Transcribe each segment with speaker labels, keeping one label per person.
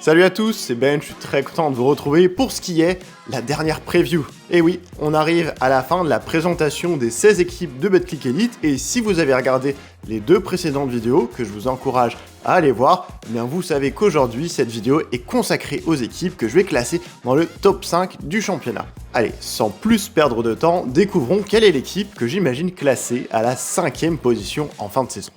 Speaker 1: Salut à tous, c'est Ben, je suis très content de vous retrouver pour ce qui est la dernière preview. Et oui, on arrive à la fin de la présentation des 16 équipes de Betclic Elite, et si vous avez regardé les deux précédentes vidéos, que je vous encourage à aller voir, eh bien vous savez qu'aujourd'hui, cette vidéo est consacrée aux équipes que je vais classer dans le top 5 du championnat. Allez, sans plus perdre de temps, découvrons quelle est l'équipe que j'imagine classée à la 5e position en fin de saison.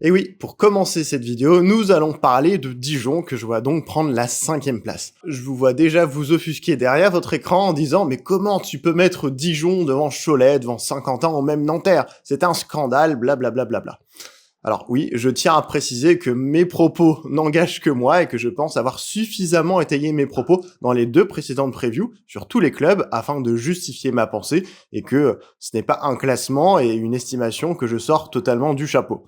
Speaker 1: Et oui, pour commencer cette vidéo, nous allons parler de Dijon, que je vois donc prendre la 5e place. Je vous vois déjà vous offusquer derrière votre écran en disant « Mais comment tu peux mettre Dijon devant Cholet, devant Saint-Quentin ou même Nanterre? C'est un scandale, blablabla. » Alors oui, je tiens à préciser que mes propos n'engagent que moi et que je pense avoir suffisamment étayé mes propos dans les deux précédentes previews sur tous les clubs afin de justifier ma pensée et que ce n'est pas un classement et une estimation que je sors totalement du chapeau.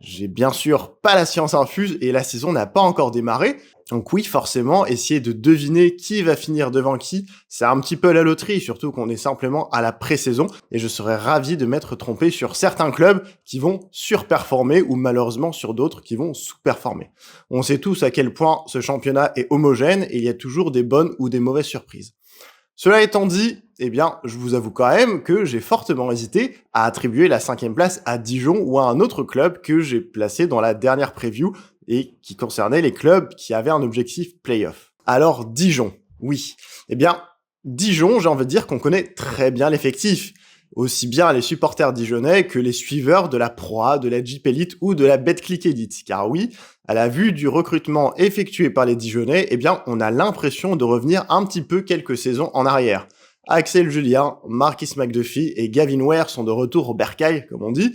Speaker 1: J'ai bien sûr pas la science infuse et la saison n'a pas encore démarré. Donc oui, forcément, essayer de deviner qui va finir devant qui, c'est un petit peu la loterie, surtout qu'on est simplement à la pré-saison. Et je serais ravi de m'être trompé sur certains clubs qui vont surperformer ou malheureusement sur d'autres qui vont sous-performer. On sait tous à quel point ce championnat est homogène et il y a toujours des bonnes ou des mauvaises surprises. Cela étant dit, eh bien, je vous avoue quand même que j'ai fortement hésité à attribuer la 5e place à Dijon ou à un autre club que j'ai placé dans la dernière preview et qui concernait les clubs qui avaient un objectif play-off. Alors, Dijon, oui. Eh bien, Dijon, j'ai envie de dire qu'on connaît très bien l'effectif. Aussi bien les supporters dijonnais que les suiveurs de la Pro A, de la Jeep Elite ou de la Betclic Elite. Car oui, à la vue du recrutement effectué par les Dijonnais, eh bien, on a l'impression de revenir un petit peu quelques saisons en arrière. Axel Julien, Marquis McDuffie et Gavin Ware sont de retour au bercail, comme on dit.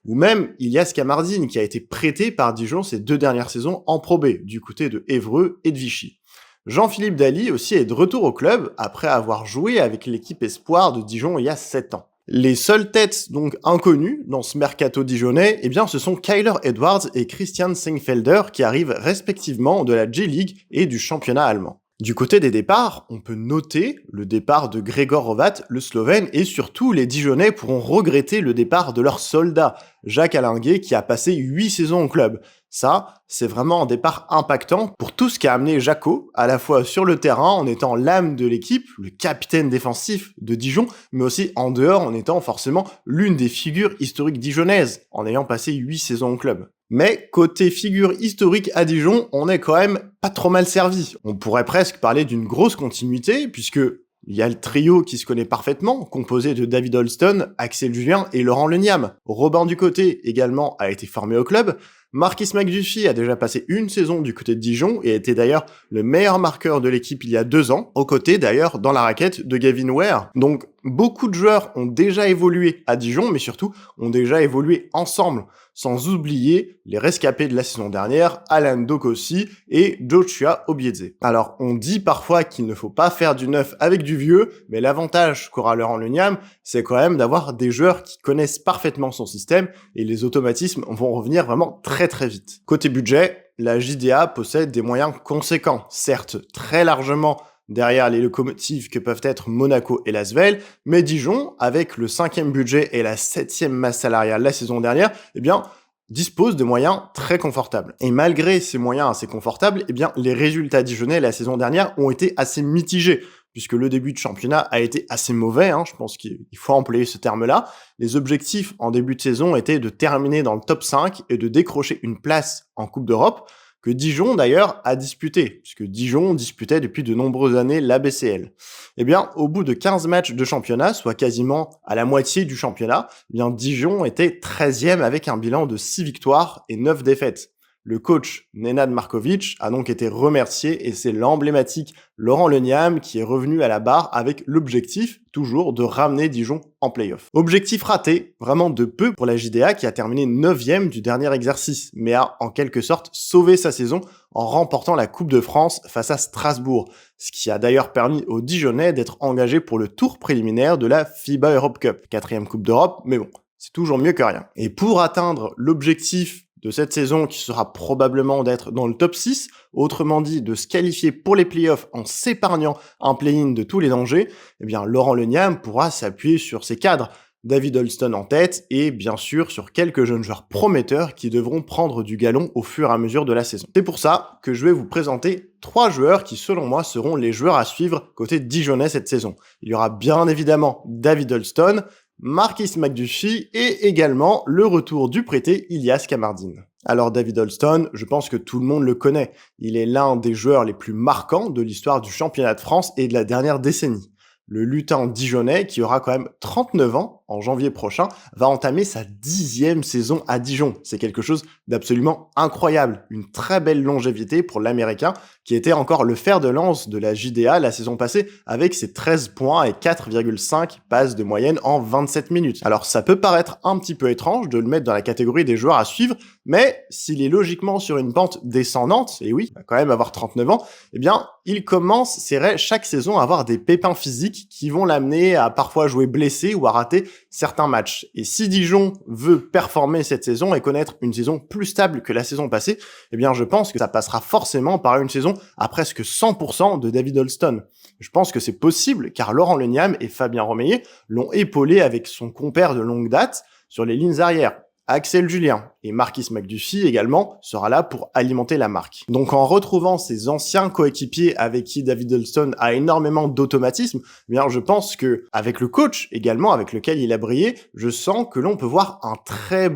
Speaker 1: Ou même Ilias Kamardine, qui a été prêté par Dijon ces 2 dernières saisons en Pro B, du côté de Évreux et de Vichy. Jean-Philippe Daly aussi est de retour au club, après avoir joué avec l'équipe espoir de Dijon il y a 7 ans. Les seules têtes donc inconnues dans ce mercato dijonnais, eh bien ce sont Kyler Edwards et Christian Sengfelder qui arrivent respectivement de la J-League et du championnat allemand. Du côté des départs, on peut noter le départ de Gregor Rovat, le Slovène, et surtout les Dijonnais pourront regretter le départ de leur soldat, Jacques Alinguet, qui a passé 8 saisons au club. Ça, c'est vraiment un départ impactant pour tout ce qu'a amené Jaco, à la fois sur le terrain en étant l'âme de l'équipe, le capitaine défensif de Dijon, mais aussi en dehors en étant forcément l'une des figures historiques dijonnaises, en ayant passé 8 saisons au club. Mais côté figure historique à Dijon, on est quand même pas trop mal servi. On pourrait presque parler d'une grosse continuité, puisque il y a le trio qui se connaît parfaitement, composé de David Holston, Axel Julien et Laurent Leniam. Robin Ducoté également a été formé au club. Marquis McDuffie a déjà passé une saison du côté de Dijon et était d'ailleurs le meilleur marqueur de l'équipe il y a 2 ans, aux côtés d'ailleurs dans la raquette de Gavin Ware. Donc beaucoup de joueurs ont déjà évolué à Dijon, mais surtout ont déjà évolué ensemble, sans oublier les rescapés de la saison dernière, Alan Dokossi et Joshua Obiedze. Alors on dit parfois qu'il ne faut pas faire du neuf avec du vieux, mais l'avantage qu'aura Laurent Leniam, c'est quand même d'avoir des joueurs qui connaissent parfaitement son système et les automatismes vont revenir vraiment très vite. Côté budget, la JDA possède des moyens conséquents, certes très largement derrière les locomotives que peuvent être Monaco et Lasvel, mais Dijon, avec le 5e budget et la 7e masse salariale la saison dernière, eh bien, dispose de moyens très confortables. Et malgré ces moyens assez confortables, eh bien, les résultats dijonnais la saison dernière ont été assez mitigés, puisque le début de championnat a été assez mauvais, je pense qu'il faut employer ce terme-là. Les objectifs en début de saison étaient de terminer dans le top 5 et de décrocher une place en Coupe d'Europe, que Dijon d'ailleurs a disputé, puisque Dijon disputait depuis de nombreuses années l'ABCL. Eh bien, au bout de 15 matchs de championnat, soit quasiment à la moitié du championnat, eh bien Dijon était 13e avec un bilan de 6 victoires et 9 défaites. Le coach Nenad Markovic a donc été remercié et c'est l'emblématique Laurent Leniam qui est revenu à la barre avec l'objectif, toujours, de ramener Dijon en play-off. Objectif raté, vraiment de peu pour la JDA qui a terminé 9e du dernier exercice, mais a en quelque sorte sauvé sa saison en remportant la Coupe de France face à Strasbourg, ce qui a d'ailleurs permis aux Dijonnais d'être engagés pour le tour préliminaire de la FIBA Europe Cup, 4e Coupe d'Europe, mais bon, c'est toujours mieux que rien. Et pour atteindre l'objectif de cette saison qui sera probablement d'être dans le top 6, autrement dit de se qualifier pour les playoffs en s'épargnant un play-in de tous les dangers, eh bien Laurent Le Niam pourra s'appuyer sur ses cadres, David Holston en tête et bien sûr sur quelques jeunes joueurs prometteurs qui devront prendre du galon au fur et à mesure de la saison. C'est pour ça que je vais vous présenter 3 joueurs qui selon moi seront les joueurs à suivre côté Dijonais cette saison. Il y aura bien évidemment David Holston, Marquis McDuffie et également le retour du prêté Ilias Kamardine. Alors David Holston, je pense que tout le monde le connaît. Il est l'un des joueurs les plus marquants de l'histoire du championnat de France et de la dernière décennie. Le lutin dijonnais, qui aura quand même 39 ans en janvier prochain, va entamer sa 10e saison à Dijon. C'est quelque chose d'absolument incroyable. Une très belle longévité pour l'Américain, qui était encore le fer de lance de la JDA la saison passée, avec ses 13 points et 4,5 passes de moyenne en 27 minutes. Alors ça peut paraître un petit peu étrange de le mettre dans la catégorie des joueurs à suivre, mais s'il est logiquement sur une pente descendante, et oui, il va quand même avoir 39 ans, eh bien, il commence, chaque saison à avoir des pépins physiques qui vont l'amener à parfois jouer blessé ou à rater certains matchs. Et si Dijon veut performer cette saison et connaître une saison plus stable que la saison passée, eh bien, je pense que ça passera forcément par une saison à presque 100% de David Holston. Je pense que c'est possible car Laurent Le Niam et Fabien Romeyer l'ont épaulé avec son compère de longue date sur les lignes arrières. Axel Julien et Marquis McDuffie également sera là pour alimenter la marque. Donc en retrouvant ses anciens coéquipiers avec qui David Holston a énormément d'automatisme, eh bien je pense que avec le coach également avec lequel il a brillé, je sens que l'on peut voir un très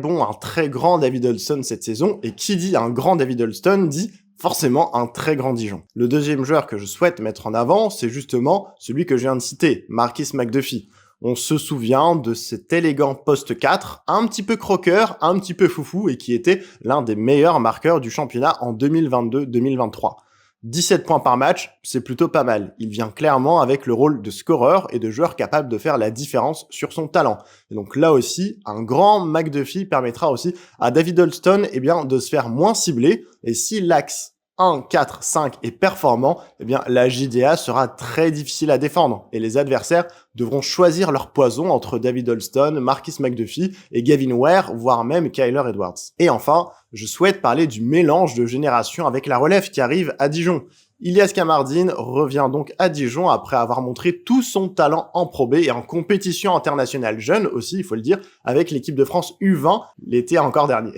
Speaker 1: grand David Holston cette saison, et qui dit un grand David Holston dit forcément un très grand Dijon. Le deuxième joueur que je souhaite mettre en avant, c'est justement celui que je viens de citer, Marquis McDuffie. On se souvient de cet élégant poste 4, un petit peu croqueur, un petit peu foufou, et qui était l'un des meilleurs marqueurs du championnat en 2022-2023. 17 points par match, c'est plutôt pas mal. Il vient clairement avec le rôle de scoreur et de joueur capable de faire la différence sur son talent. Et donc là aussi, un grand McDuffie permettra aussi à David Holston de se faire moins cibler, et si l'axe 1, 4, 5 est performant, eh bien la JDA sera très difficile à défendre et les adversaires devront choisir leur poison entre David Holston, Marquis McDuffie et Gavin Ware, voire même Kyler Edwards. Et enfin, je souhaite parler du mélange de génération avec la relève qui arrive à Dijon. Ilias Kamardine revient donc à Dijon après avoir montré tout son talent en Pro B et en compétition internationale jeune aussi, il faut le dire, avec l'équipe de France U20 l'été encore dernier.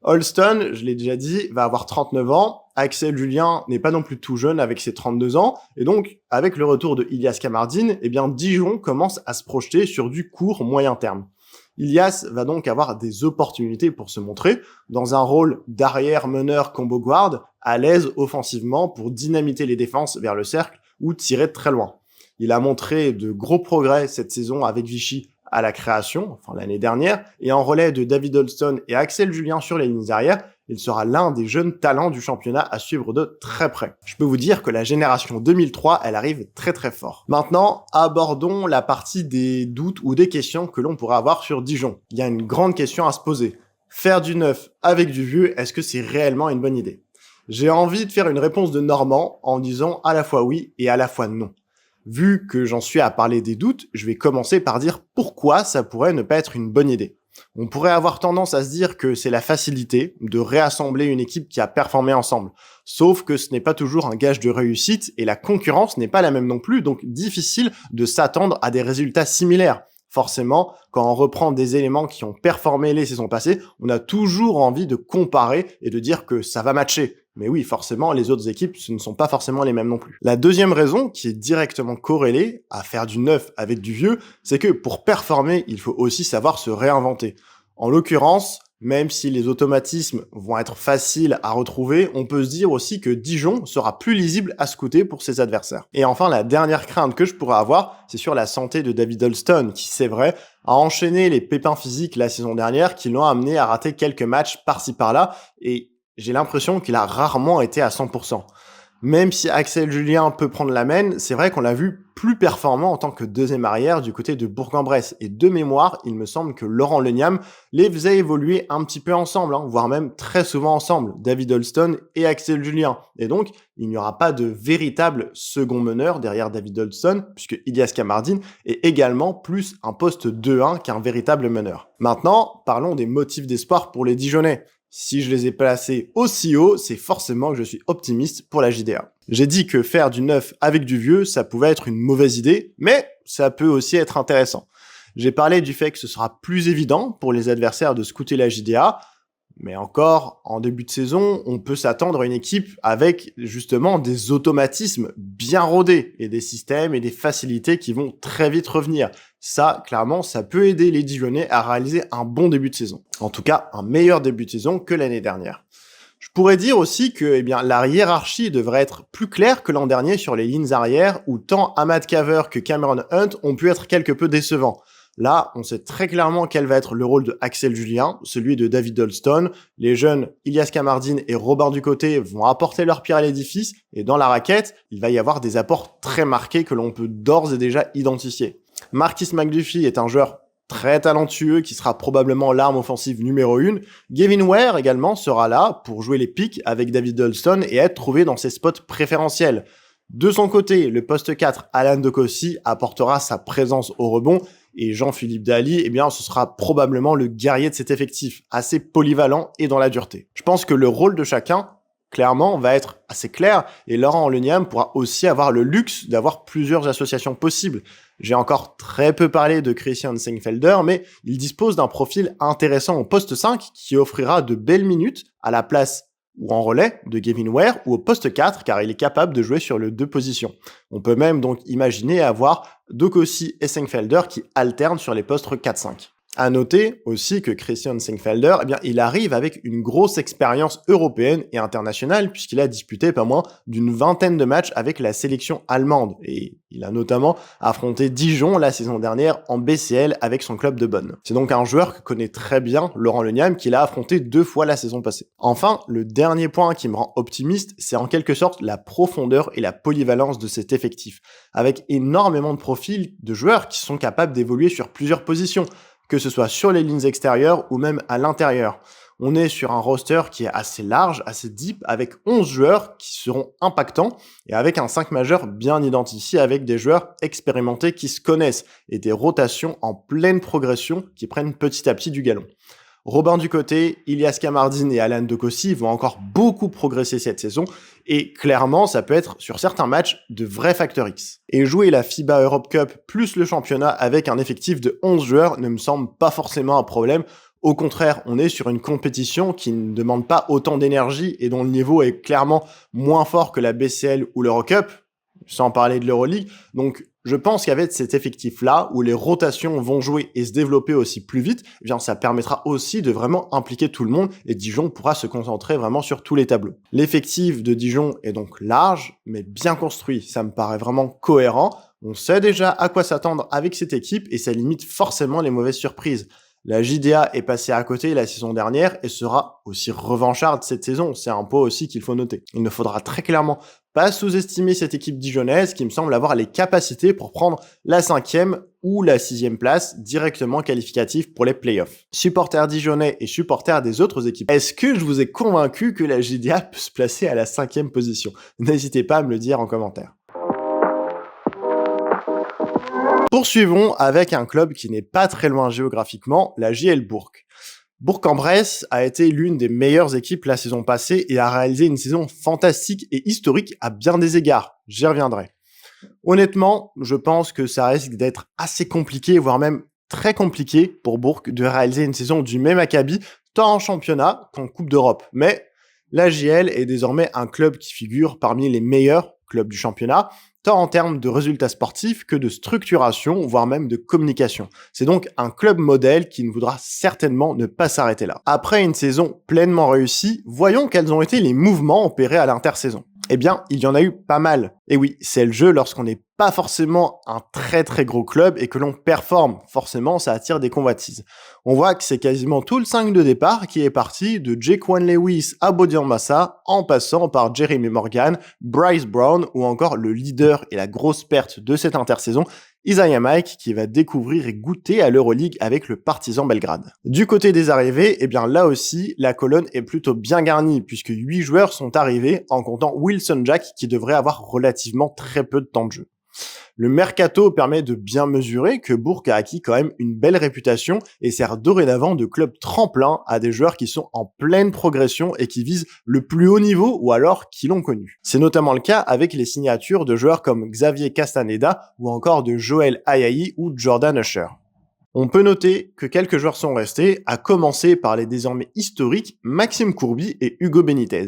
Speaker 1: Holston, je l'ai déjà dit, va avoir 39 ans. Axel Julien n'est pas non plus tout jeune avec ses 32 ans. Et donc, avec le retour de Ilias Kamardine, eh bien, Dijon commence à se projeter sur du court moyen terme. Ilias va donc avoir des opportunités pour se montrer dans un rôle d'arrière meneur combo guard, à l'aise offensivement pour dynamiter les défenses vers le cercle ou tirer de très loin. Il a montré de gros progrès cette saison avec Vichy à la création, enfin l'année dernière, et en relais de David Holston et Axel Julien sur les lignes arrières, il sera l'un des jeunes talents du championnat à suivre de très près. Je peux vous dire que la génération 2003, elle arrive très très fort. Maintenant, abordons la partie des doutes ou des questions que l'on pourrait avoir sur Dijon. Il y a une grande question à se poser. Faire du neuf avec du vieux, est-ce que c'est réellement une bonne idée? J'ai envie de faire une réponse de Normand en disant à la fois oui et à la fois non. Vu que j'en suis à parler des doutes, je vais commencer par dire pourquoi ça pourrait ne pas être une bonne idée. On pourrait avoir tendance à se dire que c'est la facilité de réassembler une équipe qui a performé ensemble. Sauf que ce n'est pas toujours un gage de réussite et la concurrence n'est pas la même non plus, donc difficile de s'attendre à des résultats similaires. Forcément, quand on reprend des éléments qui ont performé les saisons passées, on a toujours envie de comparer et de dire que ça va matcher. Mais oui, forcément, les autres équipes, ce ne sont pas forcément les mêmes non plus. La deuxième raison, qui est directement corrélée à faire du neuf avec du vieux, c'est que pour performer, il faut aussi savoir se réinventer. En l'occurrence, même si les automatismes vont être faciles à retrouver, on peut se dire aussi que Dijon sera plus lisible à scouter pour ses adversaires. Et enfin, la dernière crainte que je pourrais avoir, c'est sur la santé de David Holston, qui, c'est vrai, a enchaîné les pépins physiques la saison dernière qui l'ont amené à rater quelques matchs par-ci par-là, et j'ai l'impression qu'il a rarement été à 100%. Même si Axel Julien peut prendre la main, c'est vrai qu'on l'a vu plus performant en tant que deuxième arrière du côté de Bourg-en-Bresse. Et de mémoire, il me semble que Laurent Le Niam les faisait évoluer un petit peu ensemble, voire même très souvent ensemble, David Holston et Axel Julien. Et donc, il n'y aura pas de véritable second meneur derrière David Holston, puisque Ilias Kamardine est également plus un poste 2-1 qu'un véritable meneur. Maintenant, parlons des motifs d'espoir pour les Dijonnais. Si je les ai placés aussi haut, c'est forcément que je suis optimiste pour la JDA. J'ai dit que faire du neuf avec du vieux, ça pouvait être une mauvaise idée, mais ça peut aussi être intéressant. J'ai parlé du fait que ce sera plus évident pour les adversaires de scouter la JDA, mais encore, en début de saison, on peut s'attendre à une équipe avec justement des automatismes bien rodés et des systèmes et des facilités qui vont très vite revenir. Ça, clairement, ça peut aider les Dijonais à réaliser un bon début de saison. En tout cas, un meilleur début de saison que l'année dernière. Je pourrais dire aussi que la hiérarchie devrait être plus claire que l'an dernier sur les lignes arrières où tant Ahmad Caver que Cameron Hunt ont pu être quelque peu décevants. Là, on sait très clairement quel va être le rôle de Axel Julien, celui de David Dolston. Les jeunes Ilias Kamardine et Robin Ducoté vont apporter leur pierre à l'édifice, et dans la raquette, il va y avoir des apports très marqués que l'on peut d'ores et déjà identifier. Marquis McDuffie est un joueur très talentueux qui sera probablement l'arme offensive numéro 1. Gavin Ware également sera là pour jouer les pics avec David Dolston et être trouvé dans ses spots préférentiels. De son côté, le poste 4, Alan Dokossi, apportera sa présence au rebond, et Jean-Philippe Daly, ce sera probablement le guerrier de cet effectif, assez polyvalent et dans la dureté. Je pense que le rôle de chacun, clairement, va être assez clair, et Laurent Leniam pourra aussi avoir le luxe d'avoir plusieurs associations possibles. J'ai encore très peu parlé de Christian Sengfelder, mais il dispose d'un profil intéressant au poste 5 qui offrira de belles minutes à la place ou en relais de Gavin Ware ou au poste 4 car il est capable de jouer sur les deux positions. On peut même donc imaginer avoir Dokossi et Sengfelder qui alternent sur les postes 4-5. À noter aussi que Christian Sengfelder, il arrive avec une grosse expérience européenne et internationale puisqu'il a disputé pas moins d'une vingtaine de matchs avec la sélection allemande et il a notamment affronté Dijon la saison dernière en BCL avec son club de Bonn. C'est donc un joueur que connaît très bien Laurent Leniam qu'il a affronté 2 fois la saison passée. Enfin, le dernier point qui me rend optimiste, c'est en quelque sorte la profondeur et la polyvalence de cet effectif, avec énormément de profils de joueurs qui sont capables d'évoluer sur plusieurs positions, que ce soit sur les lignes extérieures ou même à l'intérieur. On est sur un roster qui est assez large, assez deep, avec 11 joueurs qui seront impactants et avec un 5 majeur bien identifié avec des joueurs expérimentés qui se connaissent et des rotations en pleine progression qui prennent petit à petit du galon. Robin Ducoté, Ilias Kamardine et Alan Dokossi vont encore beaucoup progresser cette saison et clairement ça peut être sur certains matchs de vrais facteurs X. Et jouer la FIBA Europe Cup plus le championnat avec un effectif de 11 joueurs ne me semble pas forcément un problème. Au contraire, on est sur une compétition qui ne demande pas autant d'énergie et dont le niveau est clairement moins fort que la BCL ou l'Eurocup, sans parler de l'Euroleague. Donc je pense qu'avec cet effectif-là, où les rotations vont jouer et se développer aussi plus vite, ça permettra aussi de vraiment impliquer tout le monde et Dijon pourra se concentrer vraiment sur tous les tableaux. L'effectif de Dijon est donc large, mais bien construit. Ça me paraît vraiment cohérent. On sait déjà à quoi s'attendre avec cette équipe et ça limite forcément les mauvaises surprises. La JDA est passée à côté la saison dernière et sera aussi revancharde cette saison. C'est un point aussi qu'il faut noter. Il ne faudra très clairement pas sous-estimer cette équipe dijonnaise qui me semble avoir les capacités pour prendre la 5e ou la 6e place directement qualificative pour les playoffs. Supporters dijonnais et supporters des autres équipes, est-ce que je vous ai convaincu que la JDA peut se placer à la 5e position? N'hésitez pas à me le dire en commentaire. Poursuivons avec un club qui n'est pas très loin géographiquement, la JL Bourg. Bourg-en-Bresse a été l'une des meilleures équipes la saison passée et a réalisé une saison fantastique et historique à bien des égards. J'y reviendrai. Honnêtement, je pense que ça risque d'être assez compliqué, voire même très compliqué pour Bourg de réaliser une saison du même acabit, tant en championnat qu'en Coupe d'Europe. Mais la JL est désormais un club qui figure parmi les meilleurs clubs du championnat, tant en termes de résultats sportifs que de structuration, voire même de communication. C'est donc un club modèle qui ne voudra certainement ne pas s'arrêter là. Après une saison pleinement réussie, voyons quels ont été les mouvements opérés à l'intersaison. Il y en a eu pas mal. Et oui, c'est le jeu lorsqu'on n'est pas forcément un très très gros club et que l'on performe. Forcément, ça attire des convoitises. On voit que c'est quasiment tout le 5 de départ qui est parti de Jaquan Lewis à Bodian Massa, en passant par Jeremy Morgan, Bryce Brown ou encore le leader et la grosse perte de cette intersaison, Isaiah Mike, qui va découvrir et goûter à l'Euroleague avec le Partizan Belgrade. Du côté des arrivées, là aussi, la colonne est plutôt bien garnie, puisque 8 joueurs sont arrivés, en comptant Wilson Jack, qui devrait avoir relativement très peu de temps de jeu. Le mercato permet de bien mesurer que Bourg a acquis quand même une belle réputation et sert dorénavant de club tremplin à des joueurs qui sont en pleine progression et qui visent le plus haut niveau ou alors qui l'ont connu. C'est notamment le cas avec les signatures de joueurs comme Xavier Castaneda ou encore de Joel Ayayi ou Jordan Usher. On peut noter que quelques joueurs sont restés, à commencer par les désormais historiques Maxime Courby et Hugo Benitez.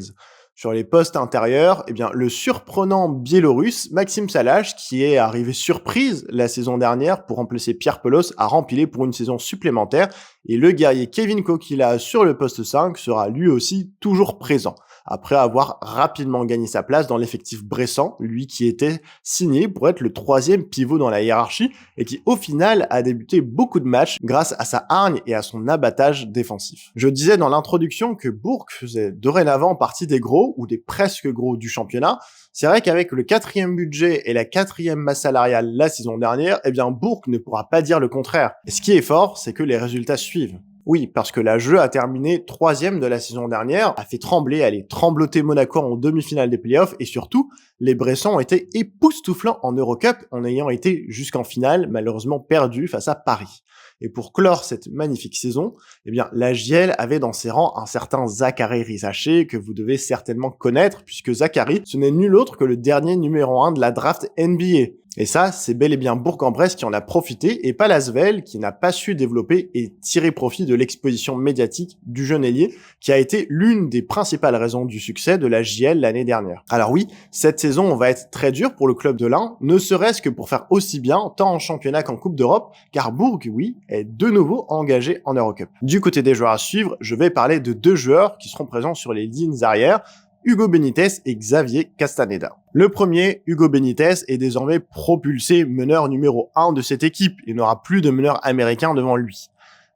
Speaker 1: Sur les postes intérieurs, le surprenant biélorusse Maxime Salach, qui est arrivé surprise la saison dernière pour remplacer Pierre Pelos, a rempilé pour une saison supplémentaire, et le guerrier Kevin Kokila sur le poste 5 sera lui aussi toujours présent, après avoir rapidement gagné sa place dans l'effectif bressan, lui qui était signé pour être le 3e pivot dans la hiérarchie et qui au final a débuté beaucoup de matchs grâce à sa hargne et à son abattage défensif. Je disais dans l'introduction que Bourg faisait dorénavant partie des gros ou des presque gros du championnat. C'est vrai qu'avec le 4e budget et la 4e masse salariale la saison dernière, Bourg ne pourra pas dire le contraire. Et ce qui est fort, c'est que les résultats suivent. Oui, parce que la Jeu a terminé 3e de la saison dernière, a fait trembloter Monaco en demi-finale des playoffs, et surtout, les Bressans ont été époustouflants en Eurocup, en ayant été jusqu'en finale, malheureusement perdus face à Paris. Et pour clore cette magnifique saison, la JL avait dans ses rangs un certain Zachary Rizaché, que vous devez certainement connaître, puisque Zachary, ce n'est nul autre que le dernier numéro 1 de la draft NBA. Et ça, c'est bel et bien Bourg-en-Bresse qui en a profité, et pas l'Asvel qui n'a pas su développer et tirer profit de l'exposition médiatique du jeune ailier, qui a été l'une des principales raisons du succès de la JL l'année dernière. Alors oui, cette saison va être très dure pour le club de l'Ain, ne serait-ce que pour faire aussi bien, tant en championnat qu'en Coupe d'Europe, car Bourg, oui, est de nouveau engagé en Eurocup. Du côté des joueurs à suivre, je vais parler de 2 joueurs qui seront présents sur les lignes arrière, Hugo Benitez et Xavier Castaneda. Le premier, Hugo Benitez, est désormais propulsé meneur numéro 1 de cette équipe. Il n'aura plus de meneur américain devant lui.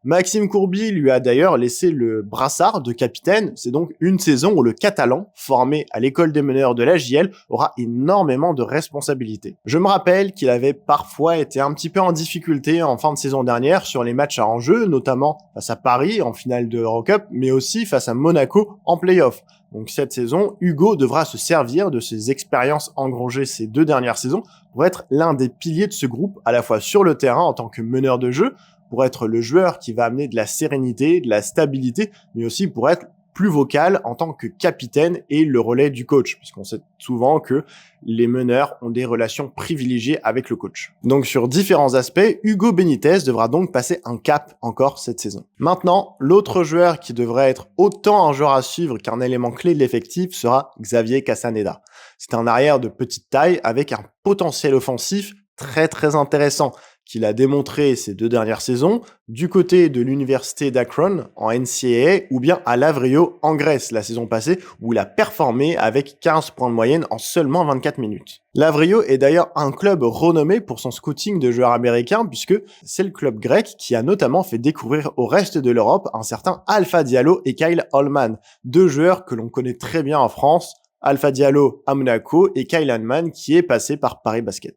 Speaker 1: Maxime Courby lui a d'ailleurs laissé le brassard de capitaine. C'est donc une saison où le Catalan, formé à l'école des meneurs de la JL, aura énormément de responsabilités. Je me rappelle qu'il avait parfois été un petit peu en difficulté en fin de saison dernière sur les matchs à enjeu, notamment face à Paris en finale de Eurocup, mais aussi face à Monaco en play-off. Donc cette saison, Hugo devra se servir de ses expériences engrangées ces 2 dernières saisons pour être l'un des piliers de ce groupe, à la fois sur le terrain en tant que meneur de jeu, pour être le joueur qui va amener de la sérénité, de la stabilité, mais aussi pour être plus vocal en tant que capitaine et le relais du coach, puisqu'on sait souvent que les meneurs ont des relations privilégiées avec le coach. Donc sur différents aspects, Hugo Benitez devra donc passer un cap encore cette saison. Maintenant, l'autre joueur qui devrait être autant un joueur à suivre qu'un élément clé de l'effectif sera Xavier Castaneda. C'est un arrière de petite taille avec un potentiel offensif très intéressant, qu'il a démontré ces 2 dernières saisons, du côté de l'université d'Akron en NCAA ou bien à Lavrio en Grèce la saison passée où il a performé avec 15 points de moyenne en seulement 24 minutes. Lavrio est d'ailleurs un club renommé pour son scouting de joueurs américains puisque c'est le club grec qui a notamment fait découvrir au reste de l'Europe un certain Alpha Diallo et Kyle Holman, 2 joueurs que l'on connaît très bien en France, Alpha Diallo à Monaco et Kyle Holman qui est passé par Paris Basket.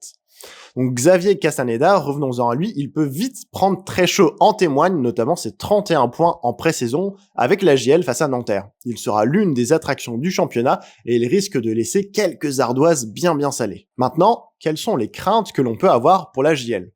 Speaker 1: Donc Xavier Castaneda, revenons-en à lui, il peut vite prendre très chaud, en témoignent notamment ses 31 points en pré-saison avec la JL face à Nanterre. Il sera l'une des attractions du championnat et il risque de laisser quelques ardoises bien salées. Maintenant, quelles sont les craintes que l'on peut avoir pour la JL ?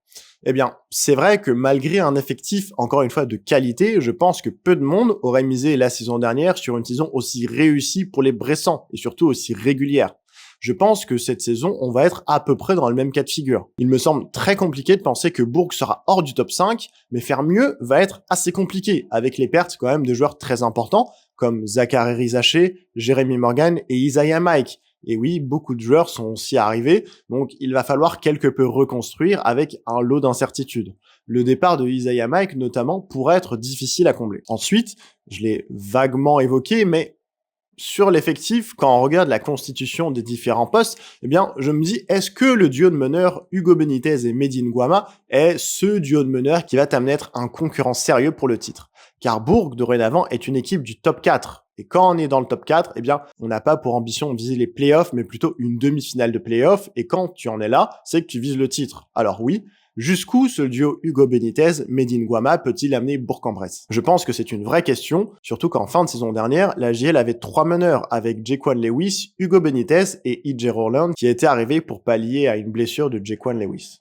Speaker 1: C'est vrai que malgré un effectif, encore une fois, de qualité, je pense que peu de monde aurait misé la saison dernière sur une saison aussi réussie pour les Bressans et surtout aussi régulière. Je pense que cette saison, on va être à peu près dans le même cas de figure. Il me semble très compliqué de penser que Bourg sera hors du top 5, mais faire mieux va être assez compliqué, avec les pertes quand même de joueurs très importants, comme Zachary Rizaché, Jérémy Morgan et Isaiah Mike. Et oui, beaucoup de joueurs sont aussi arrivés, donc il va falloir quelque peu reconstruire avec un lot d'incertitudes. Le départ de Isaiah Mike, notamment, pourrait être difficile à combler. Ensuite, je l'ai vaguement évoqué, mais sur l'effectif, quand on regarde la constitution des différents postes, je me dis, est-ce que le duo de meneurs Hugo Benitez et Mehdi Nguama est ce duo de meneurs qui va t'amener à être un concurrent sérieux pour le titre ? Car Bourg, dorénavant, est une équipe du top 4. Et quand on est dans le top 4, on n'a pas pour ambition de viser les playoffs, mais plutôt une demi-finale de playoffs. Et quand tu en es là, c'est que tu vises le titre. Alors oui, Jusqu'où ce duo Hugo Benitez, Medine Guama peut-il amener Bourg-en-Bresse? Je pense que c'est une vraie question, surtout qu'en fin de saison dernière, la JL avait 3 meneurs avec Jaquan Lewis, Hugo Benitez et EJ Roland qui étaient arrivés pour pallier à une blessure de Jaquan Lewis.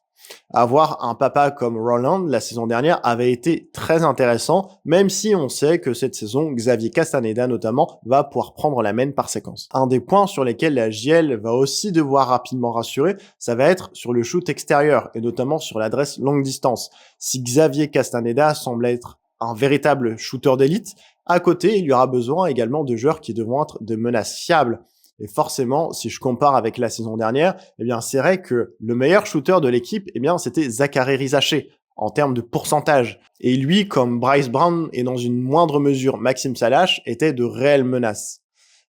Speaker 1: Avoir un papa comme Roland la saison dernière avait été très intéressant, même si on sait que cette saison, Xavier Castaneda notamment, va pouvoir prendre la main par séquence. Un des points sur lesquels la JL va aussi devoir rapidement rassurer, ça va être sur le shoot extérieur, et notamment sur l'adresse longue distance. Si Xavier Castaneda semble être un véritable shooter d'élite, à côté, il y aura besoin également de joueurs qui devront être de menaces fiables. Et forcément, si je compare avec la saison dernière, eh bien, c'est vrai que le meilleur shooter de l'équipe, eh bien, c'était Zaccharie Rizaché, en termes de pourcentage. Et lui, comme Bryce Brown et dans une moindre mesure Maxime Salache, était de réelles menaces.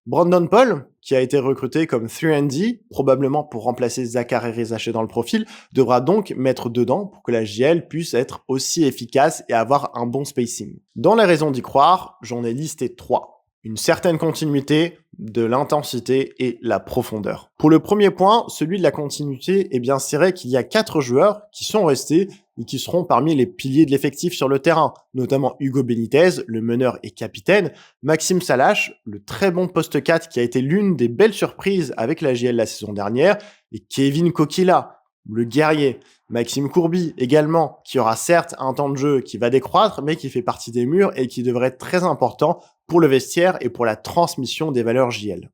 Speaker 1: Brandon Paul, qui a été recruté comme 3&D, probablement pour remplacer Zaccharie Rizaché dans le profil, devra donc mettre dedans pour que la JL puisse être aussi efficace et avoir un bon spacing. Dans les raisons d'y croire, j'en ai listé 3. Une certaine continuité, de l'intensité et la profondeur. Pour le premier point, celui de la continuité, eh bien c'est vrai qu'il y a 4 joueurs qui sont restés et qui seront parmi les piliers de l'effectif sur le terrain, notamment Hugo Benitez, le meneur et capitaine, Maxime Salache, le très bon poste 4 qui a été l'une des belles surprises avec la JL la saison dernière, et Kevin Kokila, le guerrier, Maxime Courby également, qui aura certes un temps de jeu qui va décroître, mais qui fait partie des murs et qui devrait être très important pour le vestiaire et pour la transmission des valeurs JL.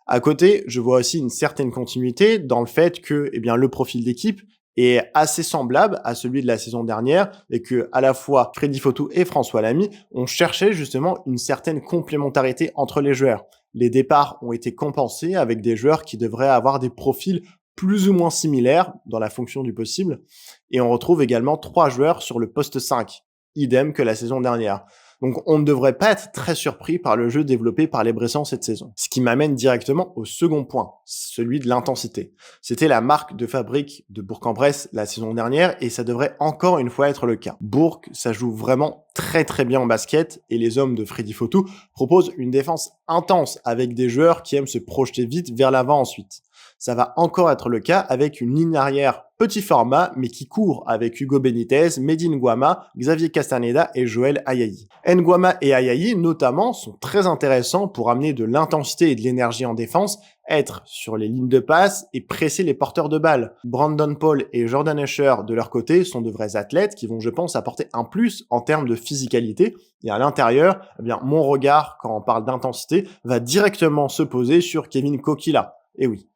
Speaker 1: À côté, je vois aussi une certaine continuité dans le fait que le profil d'équipe est assez semblable à celui de la saison dernière et que à la fois Freddy Fotou et François Lamy ont cherché justement une certaine complémentarité entre les joueurs. Les départs ont été compensés avec des joueurs qui devraient avoir des profils plus ou moins similaires dans la fonction du possible, et on retrouve également 3 joueurs sur le poste 5, idem que la saison dernière. Donc on ne devrait pas être très surpris par le jeu développé par les Bressans cette saison. Ce qui m'amène directement au second point, celui de l'intensité. C'était la marque de fabrique de Bourg-en-Bresse la saison dernière et ça devrait encore une fois être le cas. Bourg, ça joue vraiment très très bien en basket et les hommes de Freddy Fotou proposent une défense intense avec des joueurs qui aiment se projeter vite vers l'avant ensuite. Ça va encore être le cas avec une ligne arrière petit format, mais qui court avec Hugo Benitez, Medine Guama, Xavier Castaneda et Joël Ayayi. Nguama et Ayayi, notamment, sont très intéressants pour amener de l'intensité et de l'énergie en défense, être sur les lignes de passe et presser les porteurs de balles. Brandon Paul et Jordan Usher, de leur côté, sont de vrais athlètes qui vont, je pense, apporter un plus en termes de physicalité. Et à l'intérieur, mon regard, quand on parle d'intensité, va directement se poser sur Kevin Kokila. Et oui.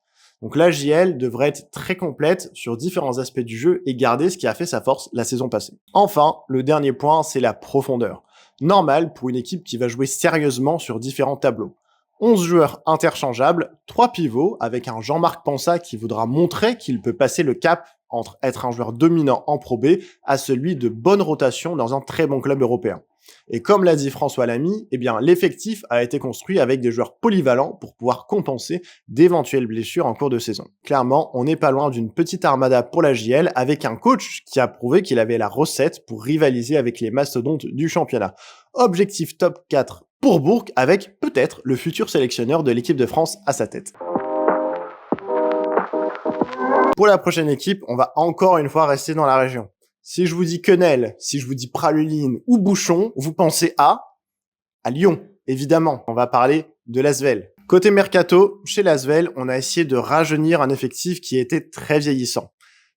Speaker 1: Donc la JL devrait être très complète sur différents aspects du jeu et garder ce qui a fait sa force la saison passée. Enfin, le dernier point, c'est la profondeur. Normal pour une équipe qui va jouer sérieusement sur différents tableaux. 11 joueurs interchangeables, 3 pivots avec un Jean-Marc Pansat qui voudra montrer qu'il peut passer le cap entre être un joueur dominant en Pro B à celui de bonne rotation dans un très bon club européen. Et comme l'a dit François Lamy, l'effectif a été construit avec des joueurs polyvalents pour pouvoir compenser d'éventuelles blessures en cours de saison. Clairement, on n'est pas loin d'une petite armada pour la JL avec un coach qui a prouvé qu'il avait la recette pour rivaliser avec les mastodontes du championnat. Objectif top 4 pour Bourg avec peut-être le futur sélectionneur de l'équipe de France à sa tête. Pour la prochaine équipe, on va encore une fois rester dans la région. Si je vous dis Quenelle, si je vous dis Praluline ou Bouchon, vous pensez à Lyon, évidemment. On va parler de l'Asvel. Côté Mercato, chez l'Asvel, on a essayé de rajeunir un effectif qui était très vieillissant.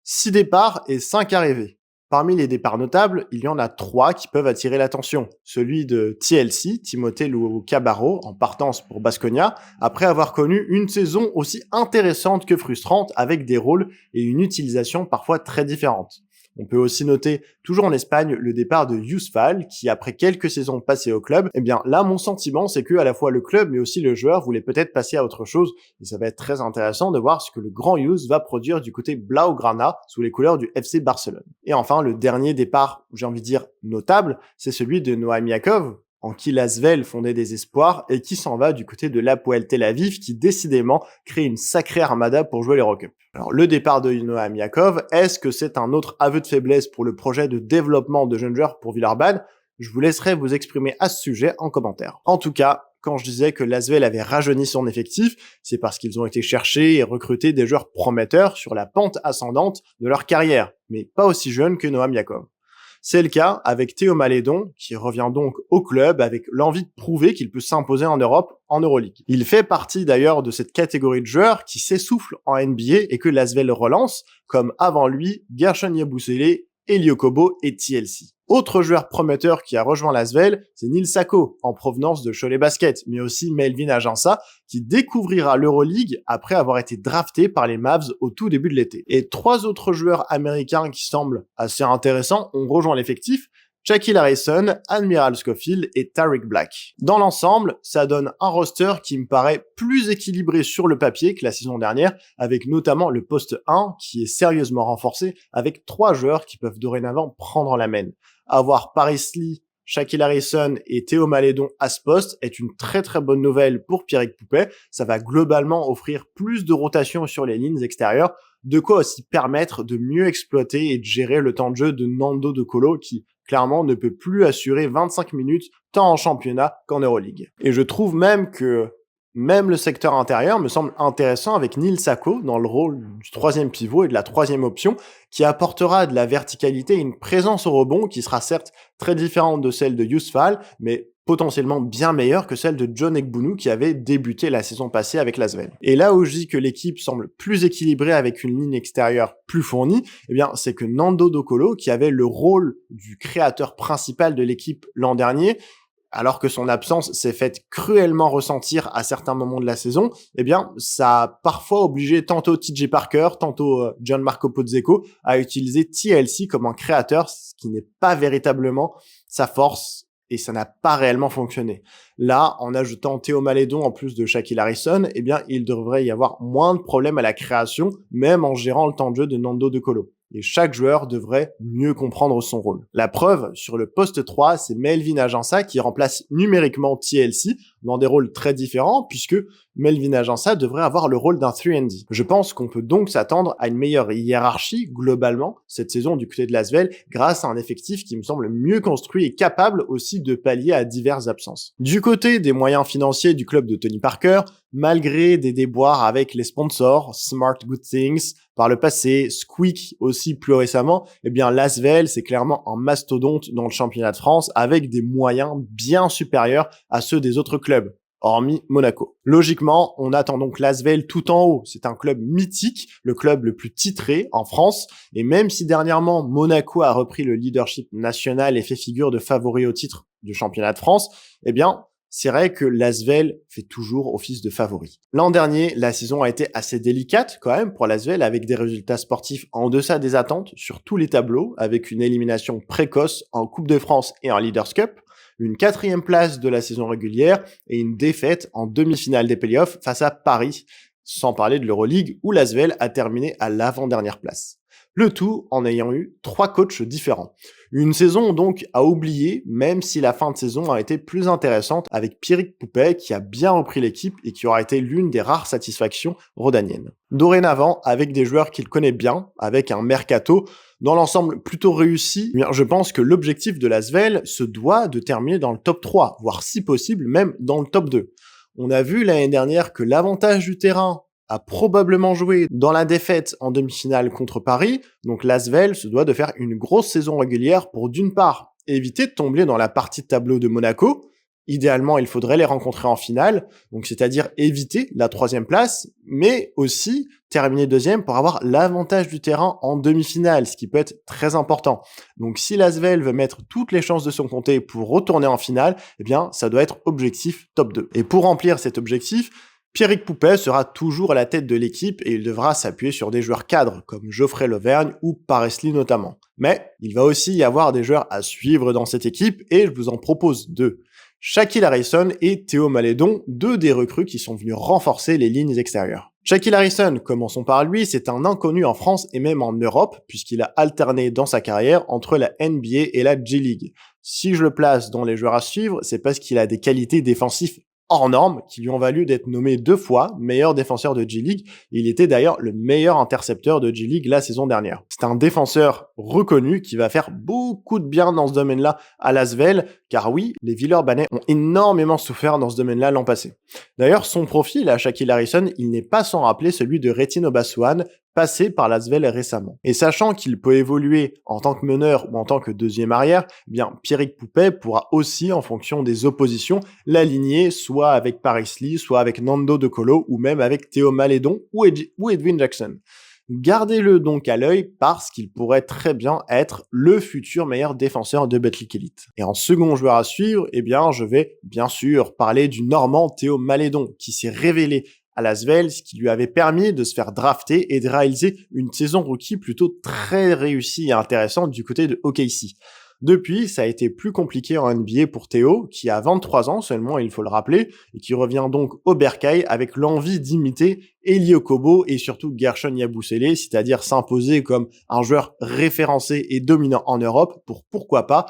Speaker 1: 6 départs et 5 arrivées. Parmi les départs notables, il y en a 3 qui peuvent attirer l'attention. Celui de TLC, Timothée Luau-Cabarro, en partance pour Baskonia, après avoir connu une saison aussi intéressante que frustrante avec des rôles et une utilisation parfois très différentes. On peut aussi noter, toujours en Espagne, le départ de Yousfal, qui après quelques saisons passées au club, là, mon sentiment, c'est que à la fois le club, mais aussi le joueur voulait peut-être passer à autre chose, et ça va être très intéressant de voir ce que le grand Yous va produire du côté Blaugrana, sous les couleurs du FC Barcelone. Et enfin, le dernier départ, j'ai envie de dire notable, c'est celui de Noam Yakov, en qui l'Asvel fondait des espoirs, et qui s'en va du côté de l'Hapoel Tel Aviv, qui décidément crée une sacrée armada pour jouer l'Eurocup. Alors, le départ de Noam Yakov, est-ce que c'est un autre aveu de faiblesse pour le projet de développement de jeunes joueurs pour Villeurbanne? Je vous laisserai vous exprimer à ce sujet en commentaire. En tout cas, quand je disais que l'Asvel avait rajeuni son effectif, c'est parce qu'ils ont été chercher et recruter des joueurs prometteurs sur la pente ascendante de leur carrière, mais pas aussi jeunes que Noam Yakov. C'est le cas avec Théo Malédon, qui revient donc au club avec l'envie de prouver qu'il peut s'imposer en Europe, en Euroleague. Il fait partie d'ailleurs de cette catégorie de joueurs qui s'essoufflent en NBA et que l'Asvel relance, comme avant lui Gershon Yabusele, Elio Kobo et TLC. Autre joueur prometteur qui a rejoint l'Asvel, c'est Nil Sako, en provenance de Cholet Basket, mais aussi Melvin Aginsa, qui découvrira l'Euroleague après avoir été drafté par les Mavs au tout début de l'été. Et 3 autres joueurs américains qui semblent assez intéressants ont rejoint l'effectif, Shaquille Harrison, Admiral Schofield et Tariq Black. Dans l'ensemble, ça donne un roster qui me paraît plus équilibré sur le papier que la saison dernière, avec notamment le poste 1 qui est sérieusement renforcé, avec 3 joueurs qui peuvent dorénavant prendre la main. Avoir Paris Lee, Shaquille Harrison et Théo Malédon à ce poste est une très très bonne nouvelle pour Pierrick Poupet. Ça va globalement offrir plus de rotation sur les lignes extérieures, de quoi aussi permettre de mieux exploiter et de gérer le temps de jeu de Nando De Colo qui clairement ne peut plus assurer 25 minutes tant en championnat qu'en Euroleague. Et je trouve même que le secteur intérieur me semble intéressant avec Nil Sako dans le rôle du 3e pivot et de la 3e option qui apportera de la verticalité et une présence au rebond qui sera certes très différente de celle de Yus Fall, mais potentiellement bien meilleure que celle de John Egbunu qui avait débuté la saison passée avec l'Asvel. Et là où je dis que l'équipe semble plus équilibrée avec une ligne extérieure plus fournie, eh bien c'est que Nando De Colo, qui avait le rôle du créateur principal de l'équipe l'an dernier, alors que son absence s'est faite cruellement ressentir à certains moments de la saison, eh bien, ça a parfois obligé tantôt TJ Parker, tantôt Gianmarco Pozzecco à utiliser TLC comme un créateur, ce qui n'est pas véritablement sa force et ça n'a pas réellement fonctionné. Là, en ajoutant Théo Malédon en plus de Shaquille Harrison, eh bien, il devrait y avoir moins de problèmes à la création, même en gérant le temps de jeu de Nando De Colo. Et chaque joueur devrait mieux comprendre son rôle. La preuve, sur le poste 3, c'est Melvin Aginsa qui remplace numériquement TLC dans des rôles très différents, puisque Melvin Aginsa devrait avoir le rôle d'un 3&D. Je pense qu'on peut donc s'attendre à une meilleure hiérarchie, globalement, cette saison du côté de l'Asvel, grâce à un effectif qui me semble mieux construit et capable aussi de pallier à diverses absences. Du côté des moyens financiers du club de Tony Parker, malgré des déboires avec les sponsors, Smart Good Things, par le passé, Squeak aussi plus récemment, eh bien l'Asvel c'est clairement un mastodonte dans le championnat de France avec des moyens bien supérieurs à ceux des autres clubs, hormis Monaco. Logiquement, on attend donc l'Asvel tout en haut. C'est un club mythique, le club le plus titré en France, et même si dernièrement Monaco a repris le leadership national et fait figure de favori au titre du championnat de France, eh bien c'est vrai que l'Asvel fait toujours office de favori. L'an dernier, la saison a été assez délicate quand même pour l'Asvel avec des résultats sportifs en deçà des attentes sur tous les tableaux, avec une élimination précoce en Coupe de France et en Leaders Cup, une 4e place de la saison régulière et une défaite en demi-finale des playoffs face à Paris, sans parler de l'Euroleague où l'Asvel a terminé à l'avant-dernière place. Le tout en ayant eu 3 coachs différents. Une saison donc à oublier, même si la fin de saison a été plus intéressante avec Pierrick Poupet qui a bien repris l'équipe et qui aura été l'une des rares satisfactions rodaniennes. Dorénavant, avec des joueurs qu'il connaît bien, avec un mercato dans l'ensemble plutôt réussi, eh bien, je pense que l'objectif de l'Asvel se doit de terminer dans le top 3, voire si possible même dans le top 2. On a vu l'année dernière que l'avantage du terrain a probablement joué dans la défaite en demi-finale contre Paris, donc l'Asvel se doit de faire une grosse saison régulière pour d'une part éviter de tomber dans la partie de tableau de Monaco, idéalement il faudrait les rencontrer en finale, donc c'est-à-dire éviter la 3e place, mais aussi terminer 2e pour avoir l'avantage du terrain en demi-finale, ce qui peut être très important. Donc si l'Asvel veut mettre toutes les chances de son côté pour retourner en finale, eh bien ça doit être objectif top 2. Et pour remplir cet objectif, Pierrick Poupet sera toujours à la tête de l'équipe et il devra s'appuyer sur des joueurs cadres comme Geoffrey Lauvergne ou Paresli notamment. Mais il va aussi y avoir des joueurs à suivre dans cette équipe et je vous en propose 2. Shaquille Harrison et Théo Malédon, 2 des recrues qui sont venus renforcer les lignes extérieures. Shaquille Harrison, commençons par lui, c'est un inconnu en France et même en Europe puisqu'il a alterné dans sa carrière entre la NBA et la G-League. Si je le place dans les joueurs à suivre, c'est parce qu'il a des qualités défensives hors normes qui lui ont valu d'être nommé 2 fois meilleur défenseur de G-League. Il était d'ailleurs le meilleur intercepteur de G-League la saison dernière. C'est un défenseur reconnu qui va faire beaucoup de bien dans ce domaine-là à l'Asvel, car oui, les Villeurbanais ont énormément souffert dans ce domaine-là l'an passé. D'ailleurs, son profil à Shaquille Harrison, il n'est pas sans rappeler celui de Retino Bassoane, passé par l'Asvel récemment. Et sachant qu'il peut évoluer en tant que meneur ou en tant que deuxième arrière, eh bien Pierrick Poupet pourra aussi, en fonction des oppositions, l'aligner soit avec Paris Lee, soit avec Nando De Colo, ou même avec Théo Malédon ou Edwin Jackson. Gardez-le donc à l'œil parce qu'il pourrait très bien être le futur meilleur défenseur de Betclic Elite. Et en second joueur à suivre, eh bien, je vais bien sûr parler du Normand Théo Malédon qui s'est révélé à l'Asvel, ce qui lui avait permis de se faire drafter et de réaliser une saison rookie plutôt très réussie et intéressante du côté de OKC. Depuis, ça a été plus compliqué en NBA pour Théo, qui a 23 ans seulement, il faut le rappeler, et qui revient donc au Bercail avec l'envie d'imiter Elie Okobo et surtout Gershon Yabusele, c'est-à-dire s'imposer comme un joueur référencé et dominant en Europe pour, pourquoi pas,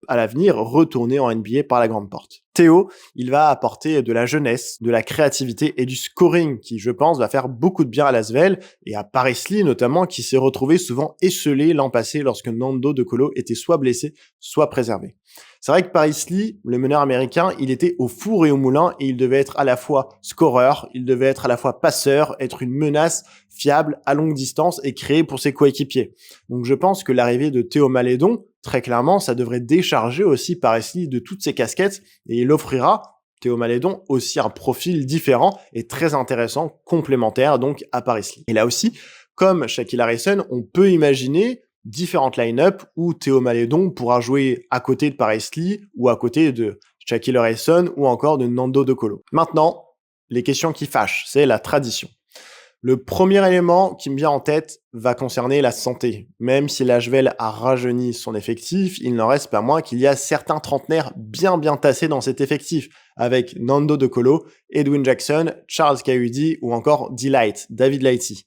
Speaker 1: à l'avenir, retourner en NBA par la grande porte. Théo, il va apporter de la jeunesse, de la créativité et du scoring qui, je pense, va faire beaucoup de bien à l'Asvel et à Paris Lee notamment, qui s'est retrouvé souvent esselé l'an passé lorsque Nando De Colo était soit blessé, soit préservé. C'est vrai que Paris Lee, le meneur américain, il était au four et au moulin et il devait être à la fois scoreur, il devait être à la fois passeur, être une menace fiable à longue distance et créée pour ses coéquipiers. Donc je pense que l'arrivée de Théo Malédon, très clairement, ça devrait décharger aussi Paris Lee de toutes ses casquettes et il offrira, Théo Malédon, aussi un profil différent et très intéressant, complémentaire donc à Paris Lee. Et là aussi, comme Shaquille Harrison, on peut imaginer différentes line-up où Théo Malédon pourra jouer à côté de Paris Lee ou à côté de Shaquille Harrison ou encore de Nando De Colo. Maintenant, les questions qui fâchent, c'est la tradition. Le premier élément qui me vient en tête va concerner la santé. Même si l'Asvel a rajeuni son effectif, il n'en reste pas moins qu'il y a certains trentenaires bien tassés dans cet effectif, avec Nando De Colo, Edwin Jackson, Charles Cahudi ou encore David Lighty.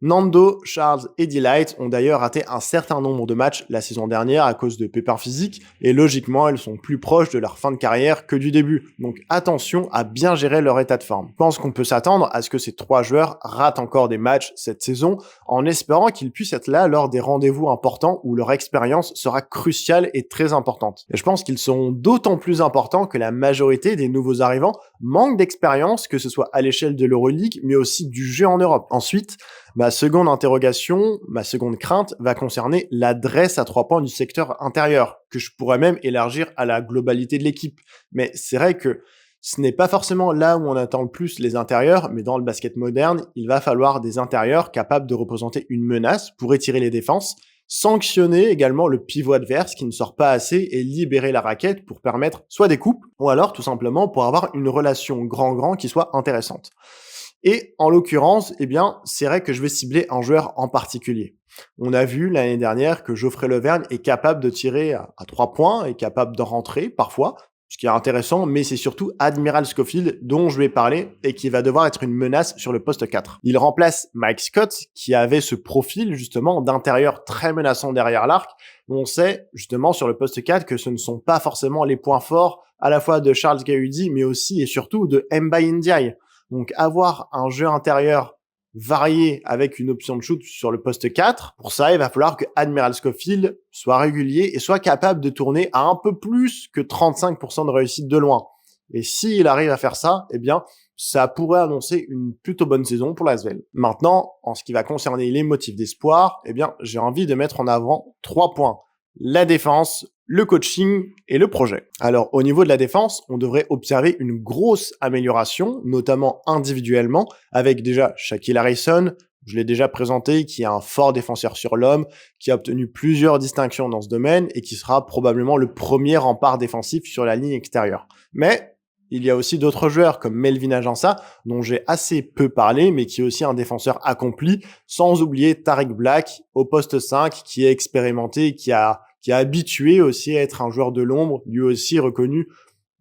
Speaker 1: Nando, Charles et Delight ont d'ailleurs raté un certain nombre de matchs la saison dernière à cause de pépins physiques et logiquement elles sont plus proches de leur fin de carrière que du début. Donc attention à bien gérer leur état de forme. Je pense qu'on peut s'attendre à ce que ces trois joueurs ratent encore des matchs cette saison en espérant qu'ils puissent être là lors des rendez-vous importants où leur expérience sera cruciale et très importante. Et je pense qu'ils seront d'autant plus importants que la majorité des nouveaux arrivants manquent d'expérience, que ce soit à l'échelle de l'Euroleague mais aussi du jeu en Europe. Ensuite, ma seconde interrogation, ma seconde crainte va concerner l'adresse à 3 points du secteur intérieur, que je pourrais même élargir à la globalité de l'équipe. Mais c'est vrai que ce n'est pas forcément là où on attend le plus les intérieurs, mais dans le basket moderne, il va falloir des intérieurs capables de représenter une menace pour étirer les défenses, sanctionner également le pivot adverse qui ne sort pas assez et libérer la raquette pour permettre soit des coupes, ou alors tout simplement pour avoir une relation grand-grand qui soit intéressante. Et en l'occurrence, eh bien, c'est vrai que je vais cibler un joueur en particulier. On a vu l'année dernière que Geoffrey Lauvergne est capable de tirer à 3 points, est capable d'en rentrer parfois, ce qui est intéressant, mais c'est surtout Admiral Schofield dont je vais parler et qui va devoir être une menace sur le poste 4. Il remplace Mike Scott qui avait ce profil justement d'intérieur très menaçant derrière l'arc. On sait justement sur le poste 4 que ce ne sont pas forcément les points forts à la fois de Charles Cahudi mais aussi et surtout de Mba Ndiaye. Donc avoir un jeu intérieur varié avec une option de shoot sur le poste 4, pour ça, il va falloir que Admiral Schofield soit régulier et soit capable de tourner à un peu plus que 35% de réussite de loin. Et s'il arrive à faire ça, eh bien, ça pourrait annoncer une plutôt bonne saison pour l'Asvel. Maintenant, en ce qui va concerner les motifs d'espoir, eh bien, j'ai envie de mettre en avant 3 points. La défense, le coaching et le projet. Alors, au niveau de la défense, on devrait observer une grosse amélioration, notamment individuellement, avec déjà Shaquille Harrison, je l'ai déjà présenté, qui est un fort défenseur sur l'homme, qui a obtenu plusieurs distinctions dans ce domaine et qui sera probablement le premier rempart défensif sur la ligne extérieure. Mais il y a aussi d'autres joueurs comme Melvin Agença, dont j'ai assez peu parlé, mais qui est aussi un défenseur accompli, sans oublier Tariq Black au poste 5, qui est expérimenté, qui a habitué aussi à être un joueur de l'ombre, lui aussi reconnu